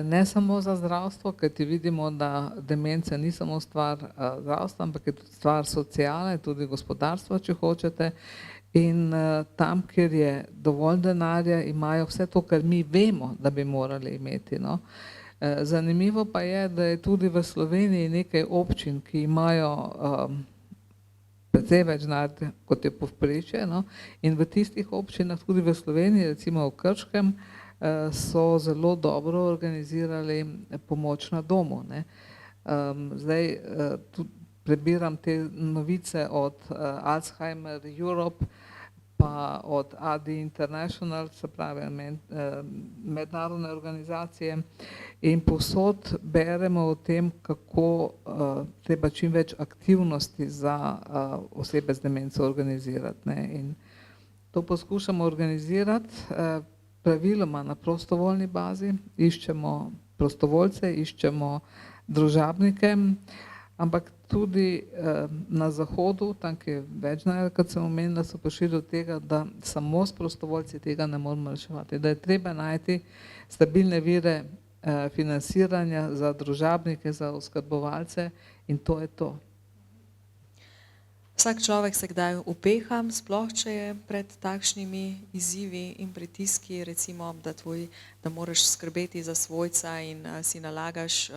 B: ne samo za zdravstvo, kajti vidimo, da demenca ni samo stvar zdravstva, ampak je tudi stvar sociale, tudi gospodarstva, če hočete. In tam, kjer je dovolj denarja, imajo vse to, kar mi vemo, da bi morali imeti, no. Zanimivo pa je, da je tudi v Sloveniji nekaj občin, ki imajo precej več denarja, kot je povprečje, no, in v tistih občinah, tudi v Sloveniji, recimo v Krškem, so zelo dobro organizirali pomoč na domu, ne. Zdaj tudi prebiram te novice od Alzheimer Europe, pa od AD International, se pravi mednarodne organizacije, in povsod beremo o tem, kako treba čim več aktivnosti za osebe z demenco organizirati, ne. In to poskušamo organizirati praviloma na prostovoljni bazi, iščemo prostovoljce, iščemo družabnike, ampak tudi na Zahodu, tam je več znanja, kot sem omenila, so prišli do tega, da samo s prostovoljci tega ne moramo reševati, da je treba najti stabilne vire financiranja za družabnike, za oskrbovalce in to je to.
A: Vsak človek se kdaj upeha, sploh če je pred takšnimi izzivi in pritiski, recimo, da moraš skrbeti za svojca in si nalagaš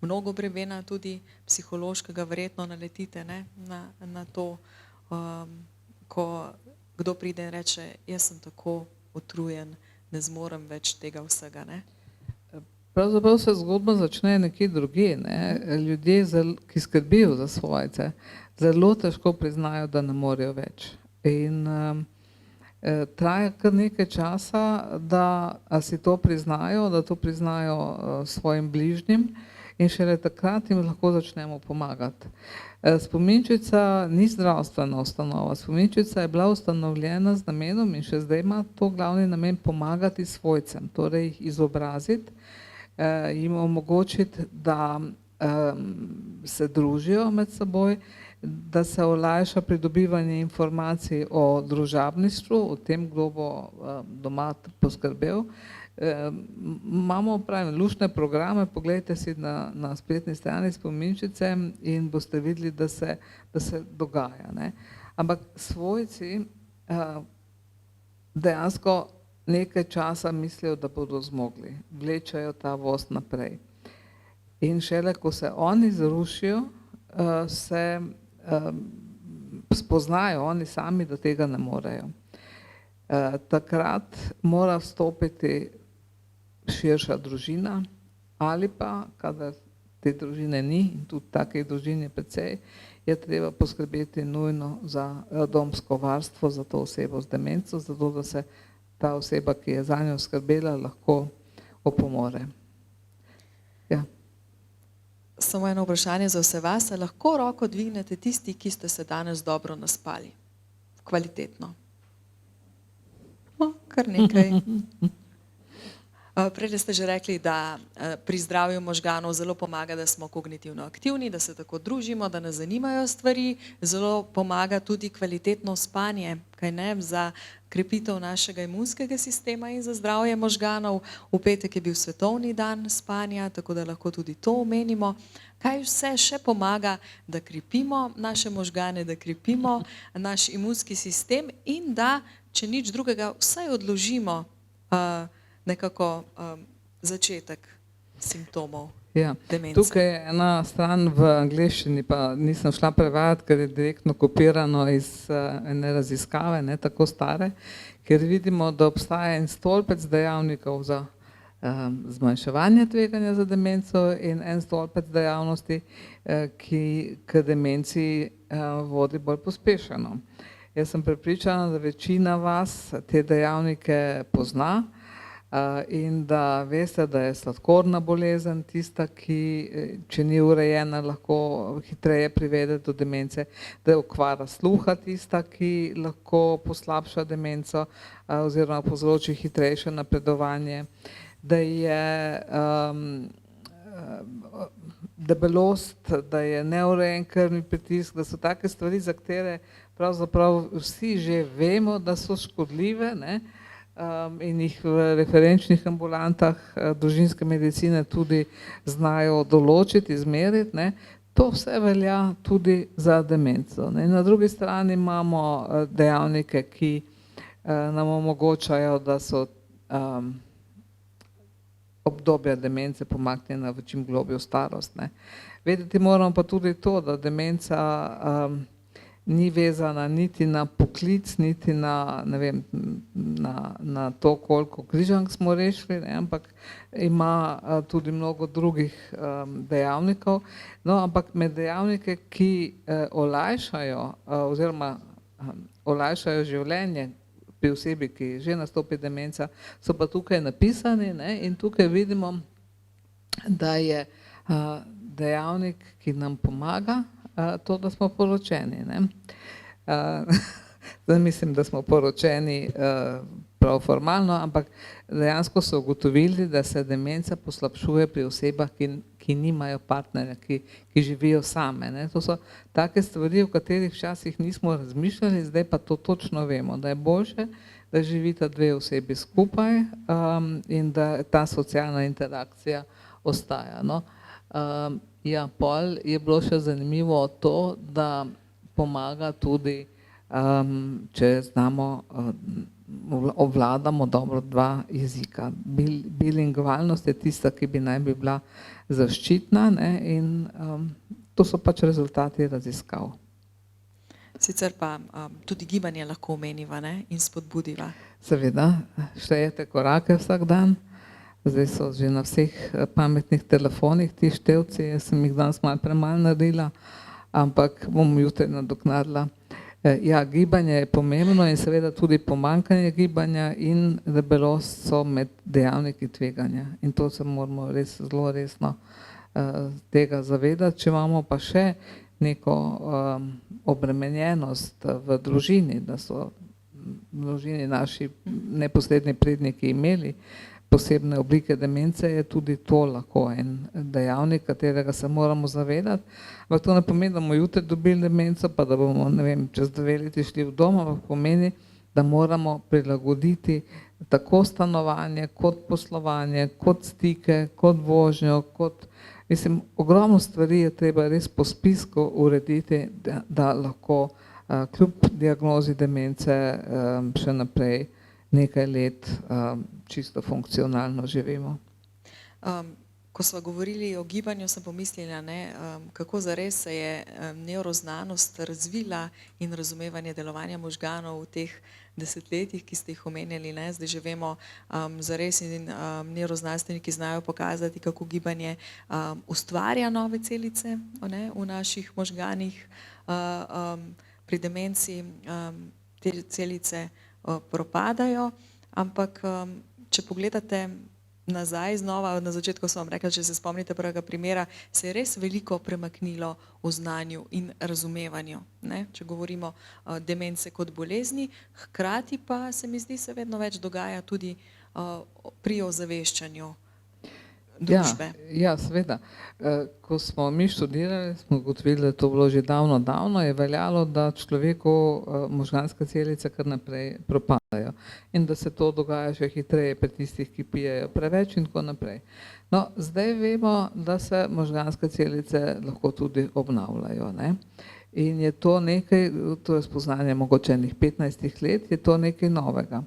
A: mnogo bremena, tudi psihološkega, verjetno naletite, ne, na to, ko kdo pride in reče, jaz sem tako utrujen, ne zmorem več tega vsega, ne.
B: Pravzaprav se zgodba začne nekje drugje, ne. Ljudje, ki skrbijo za svojce, zelo težko priznajo, da ne morejo več. In traja kar nekaj časa, da si to priznajo, da to priznajo svojim bližnjim in šele takrat jim lahko začnemo pomagati. Spominčica ni zdravstvena ustanova, Spominčica je bila ustanovljena z namenom in še zdaj ima to glavni namen pomagati svojcem, torej jih izobraziti, jim omogočiti, da se družijo med seboj, da se olajša pridobivanje informacij o družabništvu, o tem, kdo bo doma poskrbel. Imamo, pravim, luštne programe, poglejte si na spletni strani Spominčice in boste videli, da se dogaja, ne. Ampak svojci dejansko nekaj časa mislijo, da bodo zmogli, vlečejo ta voz naprej. In šele, ko se oni zrušijo, se spoznajo oni sami, da tega ne morejo. Takrat mora vstopiti širša družina ali pa, kadar te družine ni, in tudi takih družin je precej, je treba poskrbeti nujno za domsko varstvo za to osebo z demenco, zato da se ta oseba, ki je zanjo skrbela, lahko opomore. Ja.
A: Samo eno vprašanje za vse vas, a lahko roko dvignete tisti, ki ste se danes dobro naspali? Kvalitetno. Kar nekaj. Prej ste že rekli, da pri zdravju možganov zelo pomaga, da smo kognitivno aktivni, da se tako družimo, da nas zanimajo stvari, zelo pomaga tudi kvalitetno spanje, kaj ne, za krepitev našega imunskega sistema in za zdravje možganov. V petek je bil svetovni dan spanja, tako da lahko tudi to omenimo. Kaj vse še pomaga, da krepimo naše možgane, da krepimo naš imunski sistem in da, če nič drugega, vsaj odložimo nekako začetek simptomov demence.
B: Tukaj je ena stran v angleščini, pa nisem šla prevajati, ker je direktno kopirano iz ene raziskave, ne tako stare, ker vidimo, da obstaja en stolpec dejavnikov za zmanjševanje tveganja za demenco in en stolpec dejavnosti, ki k demenciji vodi bolj pospešeno. Jaz sem prepričana, da večina vas te dejavnike pozna, in da veste, da je sladkorna bolezen tista, ki, če ni urejena, lahko hitreje privede do demence, da je okvara sluha tista, ki lahko poslabša demenco oziroma povzroči hitrejše napredovanje, da je debelost, da je neurejen krvni pritisk, da so take stvari, za katere pravzaprav vsi že vemo, da so škodljive, ne, in jih v referenčnih ambulantah družinske medicine tudi znajo določiti, izmeriti, ne. To vse velja tudi za demenco, ne. Na drugi strani imamo dejavnike, ki nam omogočajo, da so obdobja demence pomaknjena v čim globljo starost, ne. Vedeti moramo pa tudi to, da demenca ni vezana niti na poklic, niti na, ne vem, na to, koliko križank smo rešili, ne, ampak ima tudi mnogo drugih dejavnikov. No, ampak med dejavnike, ki olajšajo oziroma olajšajo življenje pri osebi, ki že nastopi demenca, so pa tukaj napisani, ne, in tukaj vidimo, da je dejavnik, ki nam pomaga, to, da smo poročeni, ne. Zdaj mislim, da smo poročeni prav formalno, ampak dejansko so ugotovili, da se demenca poslabšuje pri osebah, ki nimajo partnerja, ki živijo same. Ne. To so take stvari, o katerih včasih nismo razmišljali, zdaj pa to točno vemo, da je boljše, da živita dve osebi skupaj in da ta socialna interakcija ostaja. No. Ja, pol je bilo še zanimivo to, da pomaga tudi, če znamo, obvladamo dobro dva jezika. Bilingvalnost je tista, ki bi naj bi bila zaščitna, ne, in to so pač rezultati raziskav.
A: Sicer pa tudi gibanje lahko omeniva, ne, in spodbudiva.
B: Seveda, štejete korake vsak dan. Zdaj so že na vseh pametnih telefonih ti števci, jaz sem jih danes malo premalo naredila, ampak bom jutri nadoknadila. Ja, gibanje je pomembno in seveda tudi pomanjkanje gibanja in debelost so med dejavniki tveganja. In to se moramo res zelo resno tega zavedati. Če imamo pa še neko obremenjenost v družini, da so v družini naši neposredni predniki imeli posebne oblike demence, je tudi to lahko en dejavnik, katerega se moramo zavedati. Ampak to ne pomeni, da bomo jutri dobili demenco, pa da bomo, ne vem, čez 2 leti šli v dom, ampak pomeni, da moramo prilagoditi tako stanovanje, kot poslovanje, kot stike, kot vožnjo, kot, mislim, ogromno stvari je treba res po spisku urediti, da lahko kljub diagnozi demence še naprej nekaj let čisto funkcionalno živimo.
A: Ko smo govorili o gibanju, sem pomislila, ne, kako zares se je nevroznanost razvila in razumevanje delovanja možganov v teh desetletjih, ki ste jih omenjali, ne. Zdaj že vemo zares in nevroznanstveniki znajo pokazati, kako gibanje ustvarja nove celice, ne, v naših možganih. Pri demenci te celice propadajo, ampak če pogledate nazaj znova, na začetku sem vam rekla, če se spomnite prvega primera, se je res veliko premaknilo v znanju in razumevanju, ne? Če govorimo demence kot bolezni, hkrati pa se mi zdi, se vedno več dogaja tudi pri ozaveščanju družbe.
B: Ja, seveda. Ko smo mi študirali, smo ugotovili, da je to bilo že davno, je veljalo, da človeku možganske celice kar naprej propadajo in da se to dogaja še hitreje pri tistih, ki pijejo preveč in tako naprej. No, zdaj vemo, da se možganske celice lahko tudi obnavljajo, ne. In je to nekaj, to je spoznanje mogoče enih 15 let, je to nekaj novega.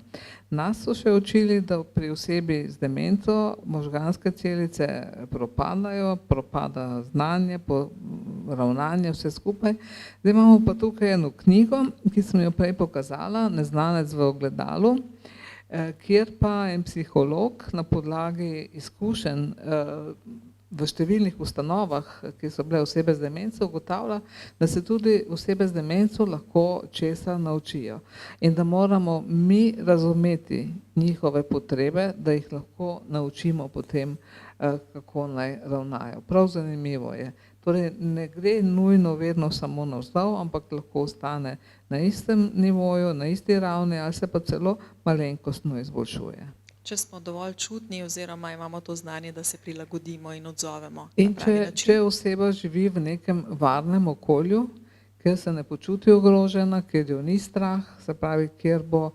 B: Nas so še učili, da pri osebi z demenco možganske celice propadajo, propada znanje, ravnanje, vse skupaj. Zdaj imamo pa tukaj eno knjigo, ki sem jo prej pokazala, Neznanec v ogledalu, kjer pa en psiholog na podlagi izkušenj v številnih ustanovah, ki so bile osebe z demenco, ugotavlja, da se tudi osebe z demenco lahko česa naučijo in da moramo mi razumeti njihove potrebe, da jih lahko naučimo potem, kako naj ravnajo. Prav zanimivo je. Torej ne gre nujno vedno samo navzdol, ampak lahko ostane na istem nivoju, na isti ravni ali se pa celo malenkostno izboljšuje.
A: Če smo dovolj čutni oziroma imamo to znanje, da se prilagodimo in odzovemo.
B: In če oseba živi v nekem varnem okolju, kjer se ne počuti ogrožena, kjer jo ni strah, se pravi, kjer bo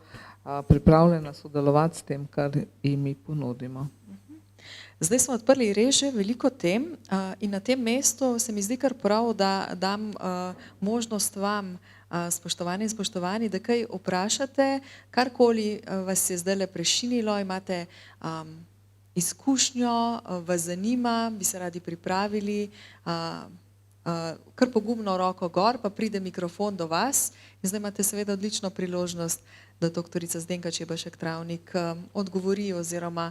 B: pripravljena sodelovati s tem, kar ji mi ponudimo.
A: Zdaj smo odprli res že veliko tem in na tem mestu se mi zdi kar prav, da dam možnost vam, spoštovane in spoštovani, da kaj vprašate, karkoli vas je zdajle prešinilo, imate izkušnjo, vas zanima, bi se radi pripravili, kar pogumno roko gor, pa pride mikrofon do vas in zdaj imate seveda odlično priložnost, da doktorica Zdenka Čebašek Travnik odgovori oziroma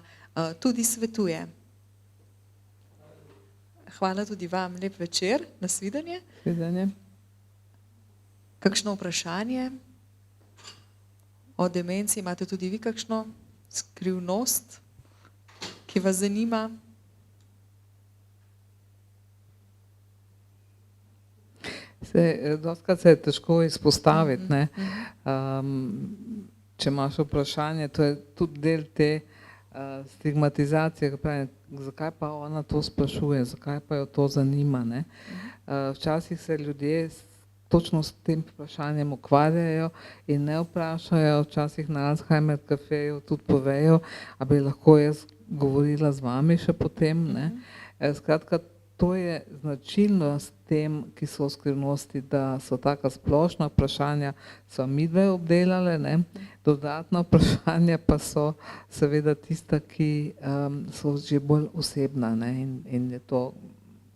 A: tudi svetuje. Hvala tudi vam, lep večer, nasvidenje.
B: Nasvidenje.
A: Kakšno vprašanje o demenci, imate tudi vi kakšno skrivnost, ki vas zanima?
B: Dostikrat se je težko izpostaviti, ne. če imaš vprašanje, to je tudi del te stigmatizacije, zakaj pa ona to sprašuje, zakaj pa jo to zanima. Ne? Včasih se ljudje točno s tem vprašanjem ukvarjajo in ne vprašajo, včasih na Alzheimer kafeju tudi povejo, a bi lahko jaz govorila z vami še potem. Ne? Skratka, to je značilnost tem, ki so v skrivnosti, da so taka splošna vprašanja, so midve obdelale, ne? Dodatna vprašanja pa so seveda tista, ki so že bolj osebna, ne? In je to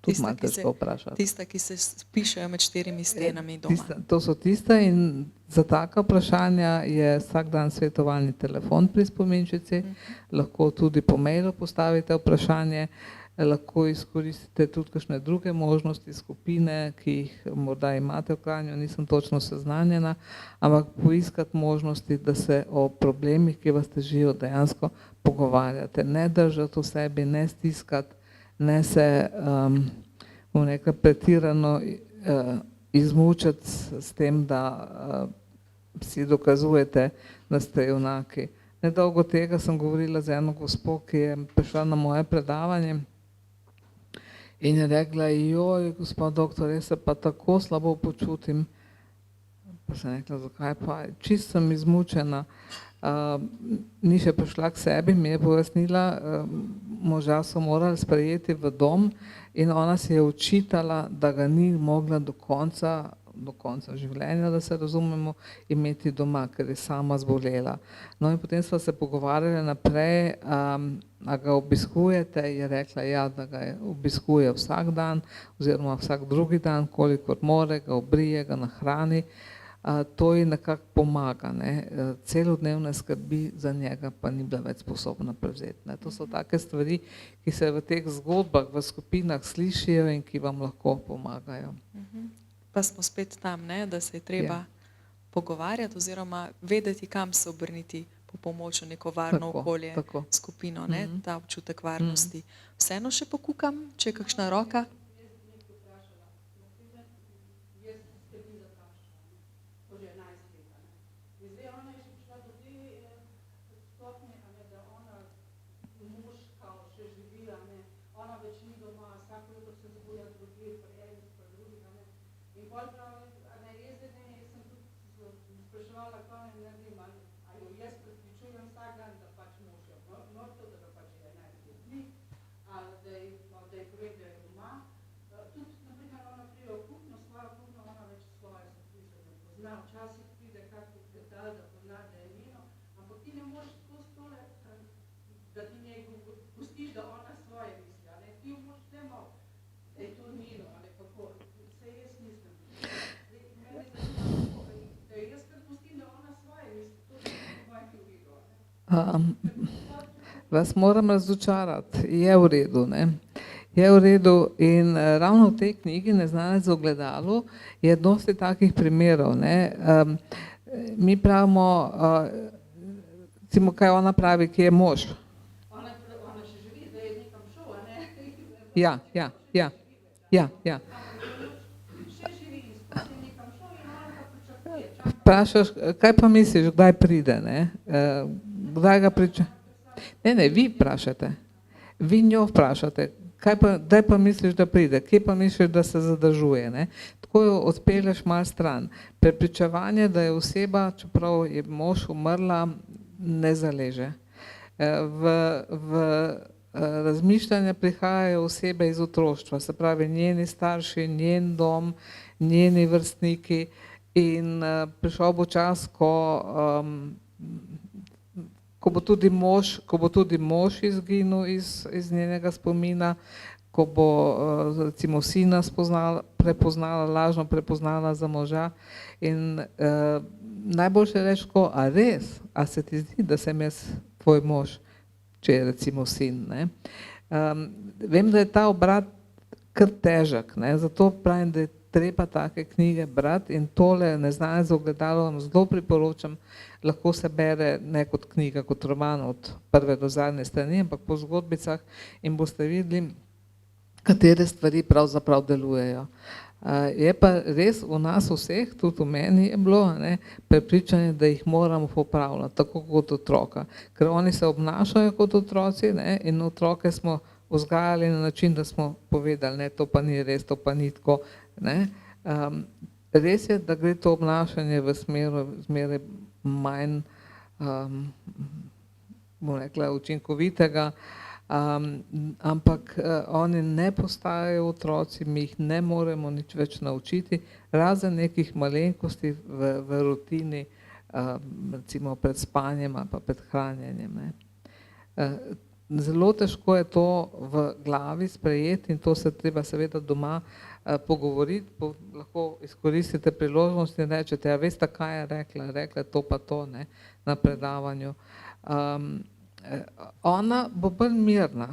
B: tudi malo težko vprašati.
A: Tista, ki se pišejo med 4 stenami doma.
B: To so tiste in za taka vprašanja je vsak dan svetovalni telefon pri spominčici, lahko tudi po mailu postavite vprašanje, lahko izkoristite tudi kakšne druge možnosti, skupine, ki jih morda imate v Kranju, nisem točno seznanjena, ampak poiskati možnosti, da se o problemih, ki vas težijo, dejansko pogovarjate. Ne držati v sebi, ne stiskati, ne se pretirano izmučati s tem, da si dokazujete, da ste junaki. Nedolgo tega sem govorila z eno gospo, ki je prišla na moje predavanje in je rekla, joj, gospod doktor, jaz se pa tako slabo počutim. Pa sem rekla, zakaj pa? Čisto sem izmučena. Ni še prišla k sebi, mi je pojasnila, moža so morali sprejeti v dom in ona si je očitala, da ga ni mogla do konca življenja, da se razumemo, imeti doma, ker je sama zbolela. No in potem sva se pogovarjali naprej, a ga obiskujete, je rekla, ja, da ga obiskuje vsak dan oziroma vsak drugi dan, kolikor more, ga obrije, ga nahrani. To ji nekako pomaga, ne? Celodnevne skrbi za njega pa ni bila več sposobna prevzeti. Ne? To so take stvari, ki se v teh zgodbah, v skupinah slišijo in ki vam lahko pomagajo.
A: Pa smo spet tam, ne? Da se je treba pogovarjati oziroma vedeti, kam se obrniti po pomoč v neko varno okolje, skupino, ne? Ta občutek varnosti. Vseeno še pokukam, če je kakšna roka. Vas moram razočarati, je v redu, ne? Je v redu in ravno v tej knjigi Neznanec v ogledalu je dosti takih primerov, ne? Mi pravimo, recimo, kaj ona pravi, ki je mož. Ona še živi, da je nekam šel, a ne? Ja. Vprašaš, kaj pa misliš, kdaj pride, ne? Kdaj ga Ne, vi vprašate. Vi njo vprašate, kdaj pa misliš, da pride, kje pa misliš, da se zadržuje, ne? Tako jo odpelješ malo stran. Prepričevanje, da je oseba, čeprav je mož umrla, ne zaleže. V razmišljanje prihajajo osebe iz otroštva, se pravi njeni starši, njen dom, njeni vrstniki in prišel bo čas, ko bo tudi mož izginil iz njenega spomina, ko bo recimo sina lažno prepoznala za moža in najboljše reči, a res, a se ti zdi, da sem jaz tvoj mož, če je recimo sin, ne? Vem, da je ta obrat kar težek, ne? Zato pravim, da je treba take knjige brati in tole Neznanec v ogledalu vam zelo priporočam, lahko se bere ne kot knjiga, kot roman od prve do zadnje strani, ampak po zgodbicah in boste videli, katere stvari pravzaprav delujejo.
B: Je pa res v nas vseh, tudi v meni je bilo, ne, prepričanje, da jih moramo popravljati, tako kot otroka. Ker oni se obnašajo kot otroci, ne, in otroke smo vzgajali na način, da smo povedali, ne, to pa ni res, to pa ni tako. Ne. Res je, da gre to obnašanje v smeru zmeraj manj, bom rekla, učinkovitega, ampak oni ne postajajo otroci, mi jih ne moremo nič več naučiti, razen nekih malenkosti v rutini, recimo pred spanjem ali pa pred hranjenjem. Ne. Zelo težko je to v glavi sprejeti in to se treba seveda doma pogovoriti, lahko izkoristite priložnost in rečete, a veste, kaj je rekla, rekla je to pa to, ne, na predavanju. Ona bo bolj mirna,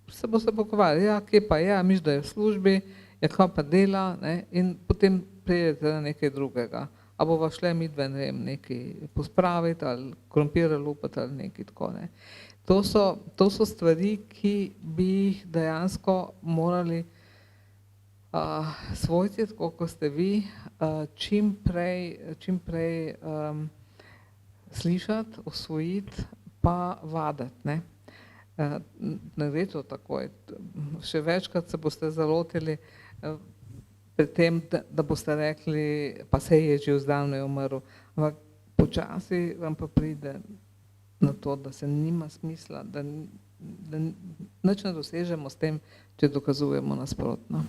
B: se bo pogovarjala, ja, kje pa je, misliš, da je v službi, ja, kaj pa dela, ne, in potem pridete na nekaj drugega. A bova šle midve, ne vem, nekaj pospraviti ali krompire lupati ali nekaj tako, ne. To so stvari, ki bi jih dejansko morali svojci, tako kot ste vi, čim prej slišati, osvojiti pa vaditi, ne. Ne gre to takoj. Še večkrat se boste zalotili pri tem, da boste rekli, pa saj je že zdavnaj umrl, ampak počasi vam pa pride na to, da se nima smisla, da nič ne dosežemo s tem, če dokazujemo nasprotno.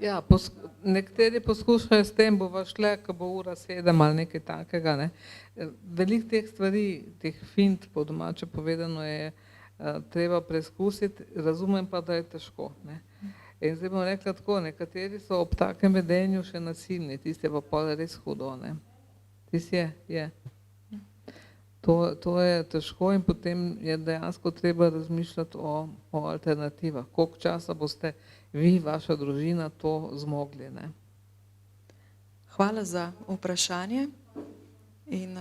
B: Ja, nekateri poskušajo s tem, bova šle, ko bo ura 7 ali nekaj takega, ne. Veliko teh stvari, teh fint, po domače povedano, je treba preizkusiti, razumem pa, da je težko, ne. In zdaj bom rekla tako, nekateri so ob takem vedenju še nasilni, tisti je pa pol res hudo, ne. Tisti je. To je težko in potem je dejansko treba razmišljati o alternativah. Koliko časa boste vi, vaša družina to zmogli, ne?
A: Hvala za vprašanje in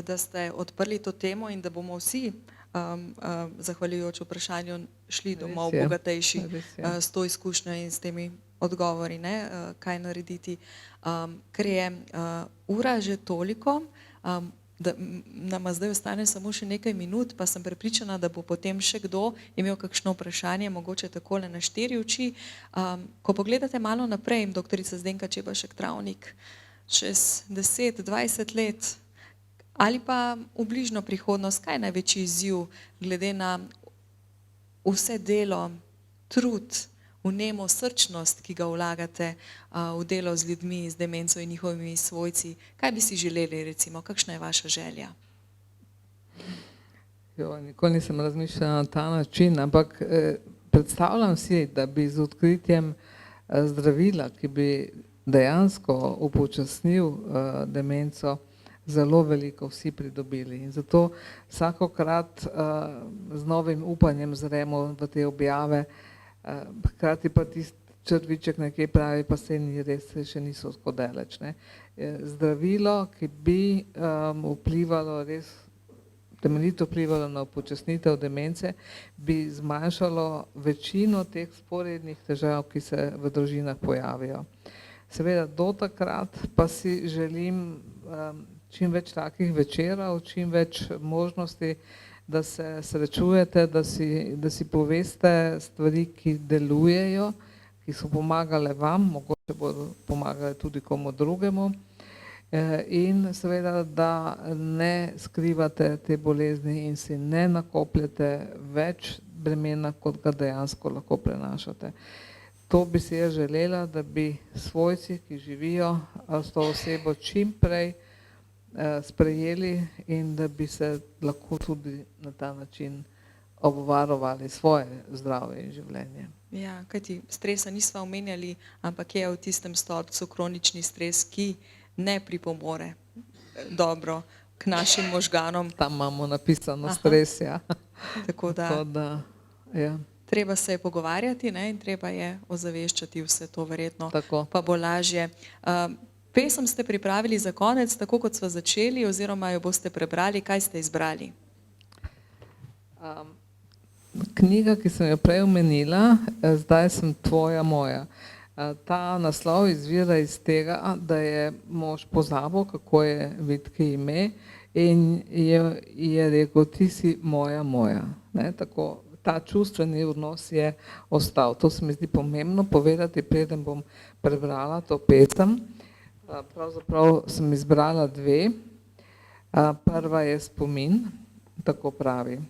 A: da ste odprli to temo in da bomo vsi zahvaljujoč vprašanju šli domov bogatejši s to izkušnjo in s temi odgovori, ne, kaj narediti. Ker je ura že toliko, da nama zdaj ostane samo še nekaj minut, pa sem prepričana, da bo potem še kdo imel kakšno vprašanje, mogoče takole na 4 oči. Ko pogledate malo naprej, doktorica Zdenka Čebašek Travnik, čez 10-20 let ali pa v bližnjo prihodnost, kaj je največji izziv glede na vse delo, trud, vnemo, srčnost, ki ga vlagate v delo z ljudmi, z demenco in njihovimi svojci. Kaj bi si želeli, recimo, kakšna je vaša želja?
B: Nikoli nisem razmišljala na ta način, ampak predstavljam si, da bi z odkritjem zdravila, ki bi dejansko upočasnil demenco, zelo veliko vsi pridobili. In zato vsakokrat z novim upanjem zremo v te objave, hkrati pa tisti črviček nekje pravi, pa se ni res, še niso tako daleč, ne. Zdravilo, ki bi vplivalo res, temeljito vplivalo na upočasnitev demence, bi zmanjšalo večino teh vzporednih težav, ki se v družinah pojavijo. Seveda do takrat pa si želim čim več takih večerov, čim več možnosti, da se srečujete, da si poveste stvari, ki delujejo, ki so pomagale vam, mogoče bodo pomagale tudi komu drugemu, in seveda, da ne skrivate te bolezni in si ne nakopljete več bremena, kot ga dejansko lahko prenašate. To bi si jaz želela, da bi svojci, ki živijo s to osebo, čim prej sprejeli in da bi se lahko tudi na ta način obvarovali svoje zdravje in življenje.
A: Ja, kajti stresa nisva omenjali, ampak je v tistem stolpcu kronični stres, ki ne pripomore dobro k našim možganom.
B: Tam imamo napisano
A: Aha.
B: stres, ja.
A: Tako da
B: Tako da, ja,
A: treba se je pogovarjati, ne, in treba je ozaveščati vse to verjetno,
B: tako.
A: pa bo lažje. Pesem ste pripravili za konec, tako kot sva začeli, oziroma jo boste prebrali. Kaj ste izbrali?
B: Knjiga, ki sem jo prej omenila, Zdaj sem tvoja, moja. Ta naslov izvira iz tega, da je mož pozabil, kako je vitke ime, in je rekel, ti si moja, moja. Ne, tako, ta čustveni odnos je ostal. To se mi zdi pomembno povedati, preden bom prebrala to pesem. Pravzaprav sem izbrala dve. Prva je spomin, tako pravi.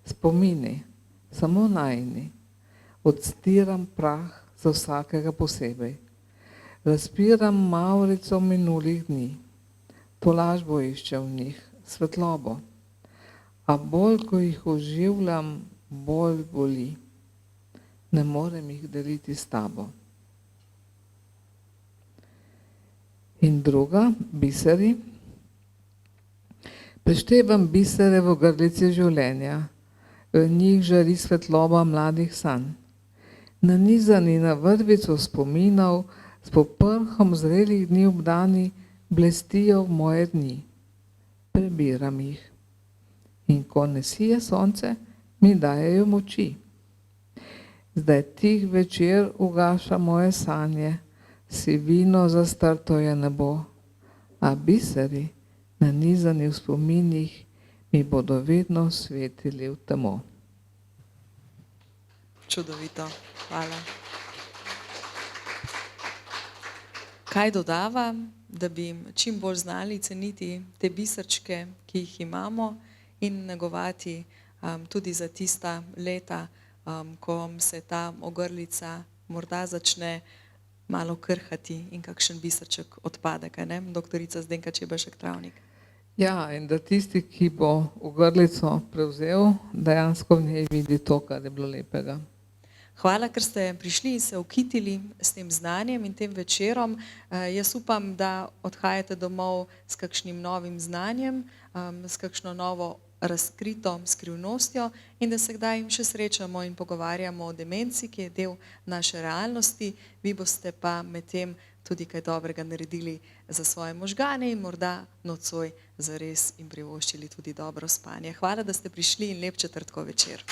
B: Spomini, samo najini, odstiram prah za vsakega posebej. Razpiram mavrico minulih dni, tolažbo išče v njih, svetlobo. A bolj, ko jih oživljam, bolj boli. Ne morem jih deliti s tabo. In druga, biseri. Preštevam bisere v ogrlici življenja, v njih žari svetloba mladih sanj. Nanizani na vrvico spominov, s poprhom zrelih dni obdani, blestijo v moje dni. Prebiram jih. In ko ne sije sonce, mi dajejo moči. Zdaj tih večer ugaša moje sanje, sivino zastrto je nebo, a biseri, nanizani v spominih, mi bodo vedno svetili v temo.
A: Čudovito, hvala. Kaj dodava, da bi čim bolj znali ceniti te biserčke, ki jih imamo, in negovati tudi za tista leta, ko se ta ogrlica morda začne malo krhati in kakšen biserček odpade, kaj ne, doktorica Zdenka Čebašek Travnik?
B: Ja, in da tisti, ki bo ogrlico prevzel, dejansko v njej vidi to, kar je bilo lepega.
A: Hvala, ker ste prišli in se okitili s tem znanjem in tem večerom. Jaz upam, da odhajate domov s kakšnim novim znanjem, s kakšno novo razkrito skrivnostjo in da se kdaj še srečamo in pogovarjamo o demenci, ki je del naše realnosti. Vi boste pa medtem tudi kaj dobrega naredili za svoje možgane in morda nocoj zares jim privoščili tudi dobro spanje. Hvala, da ste prišli in lep četrtkov večer.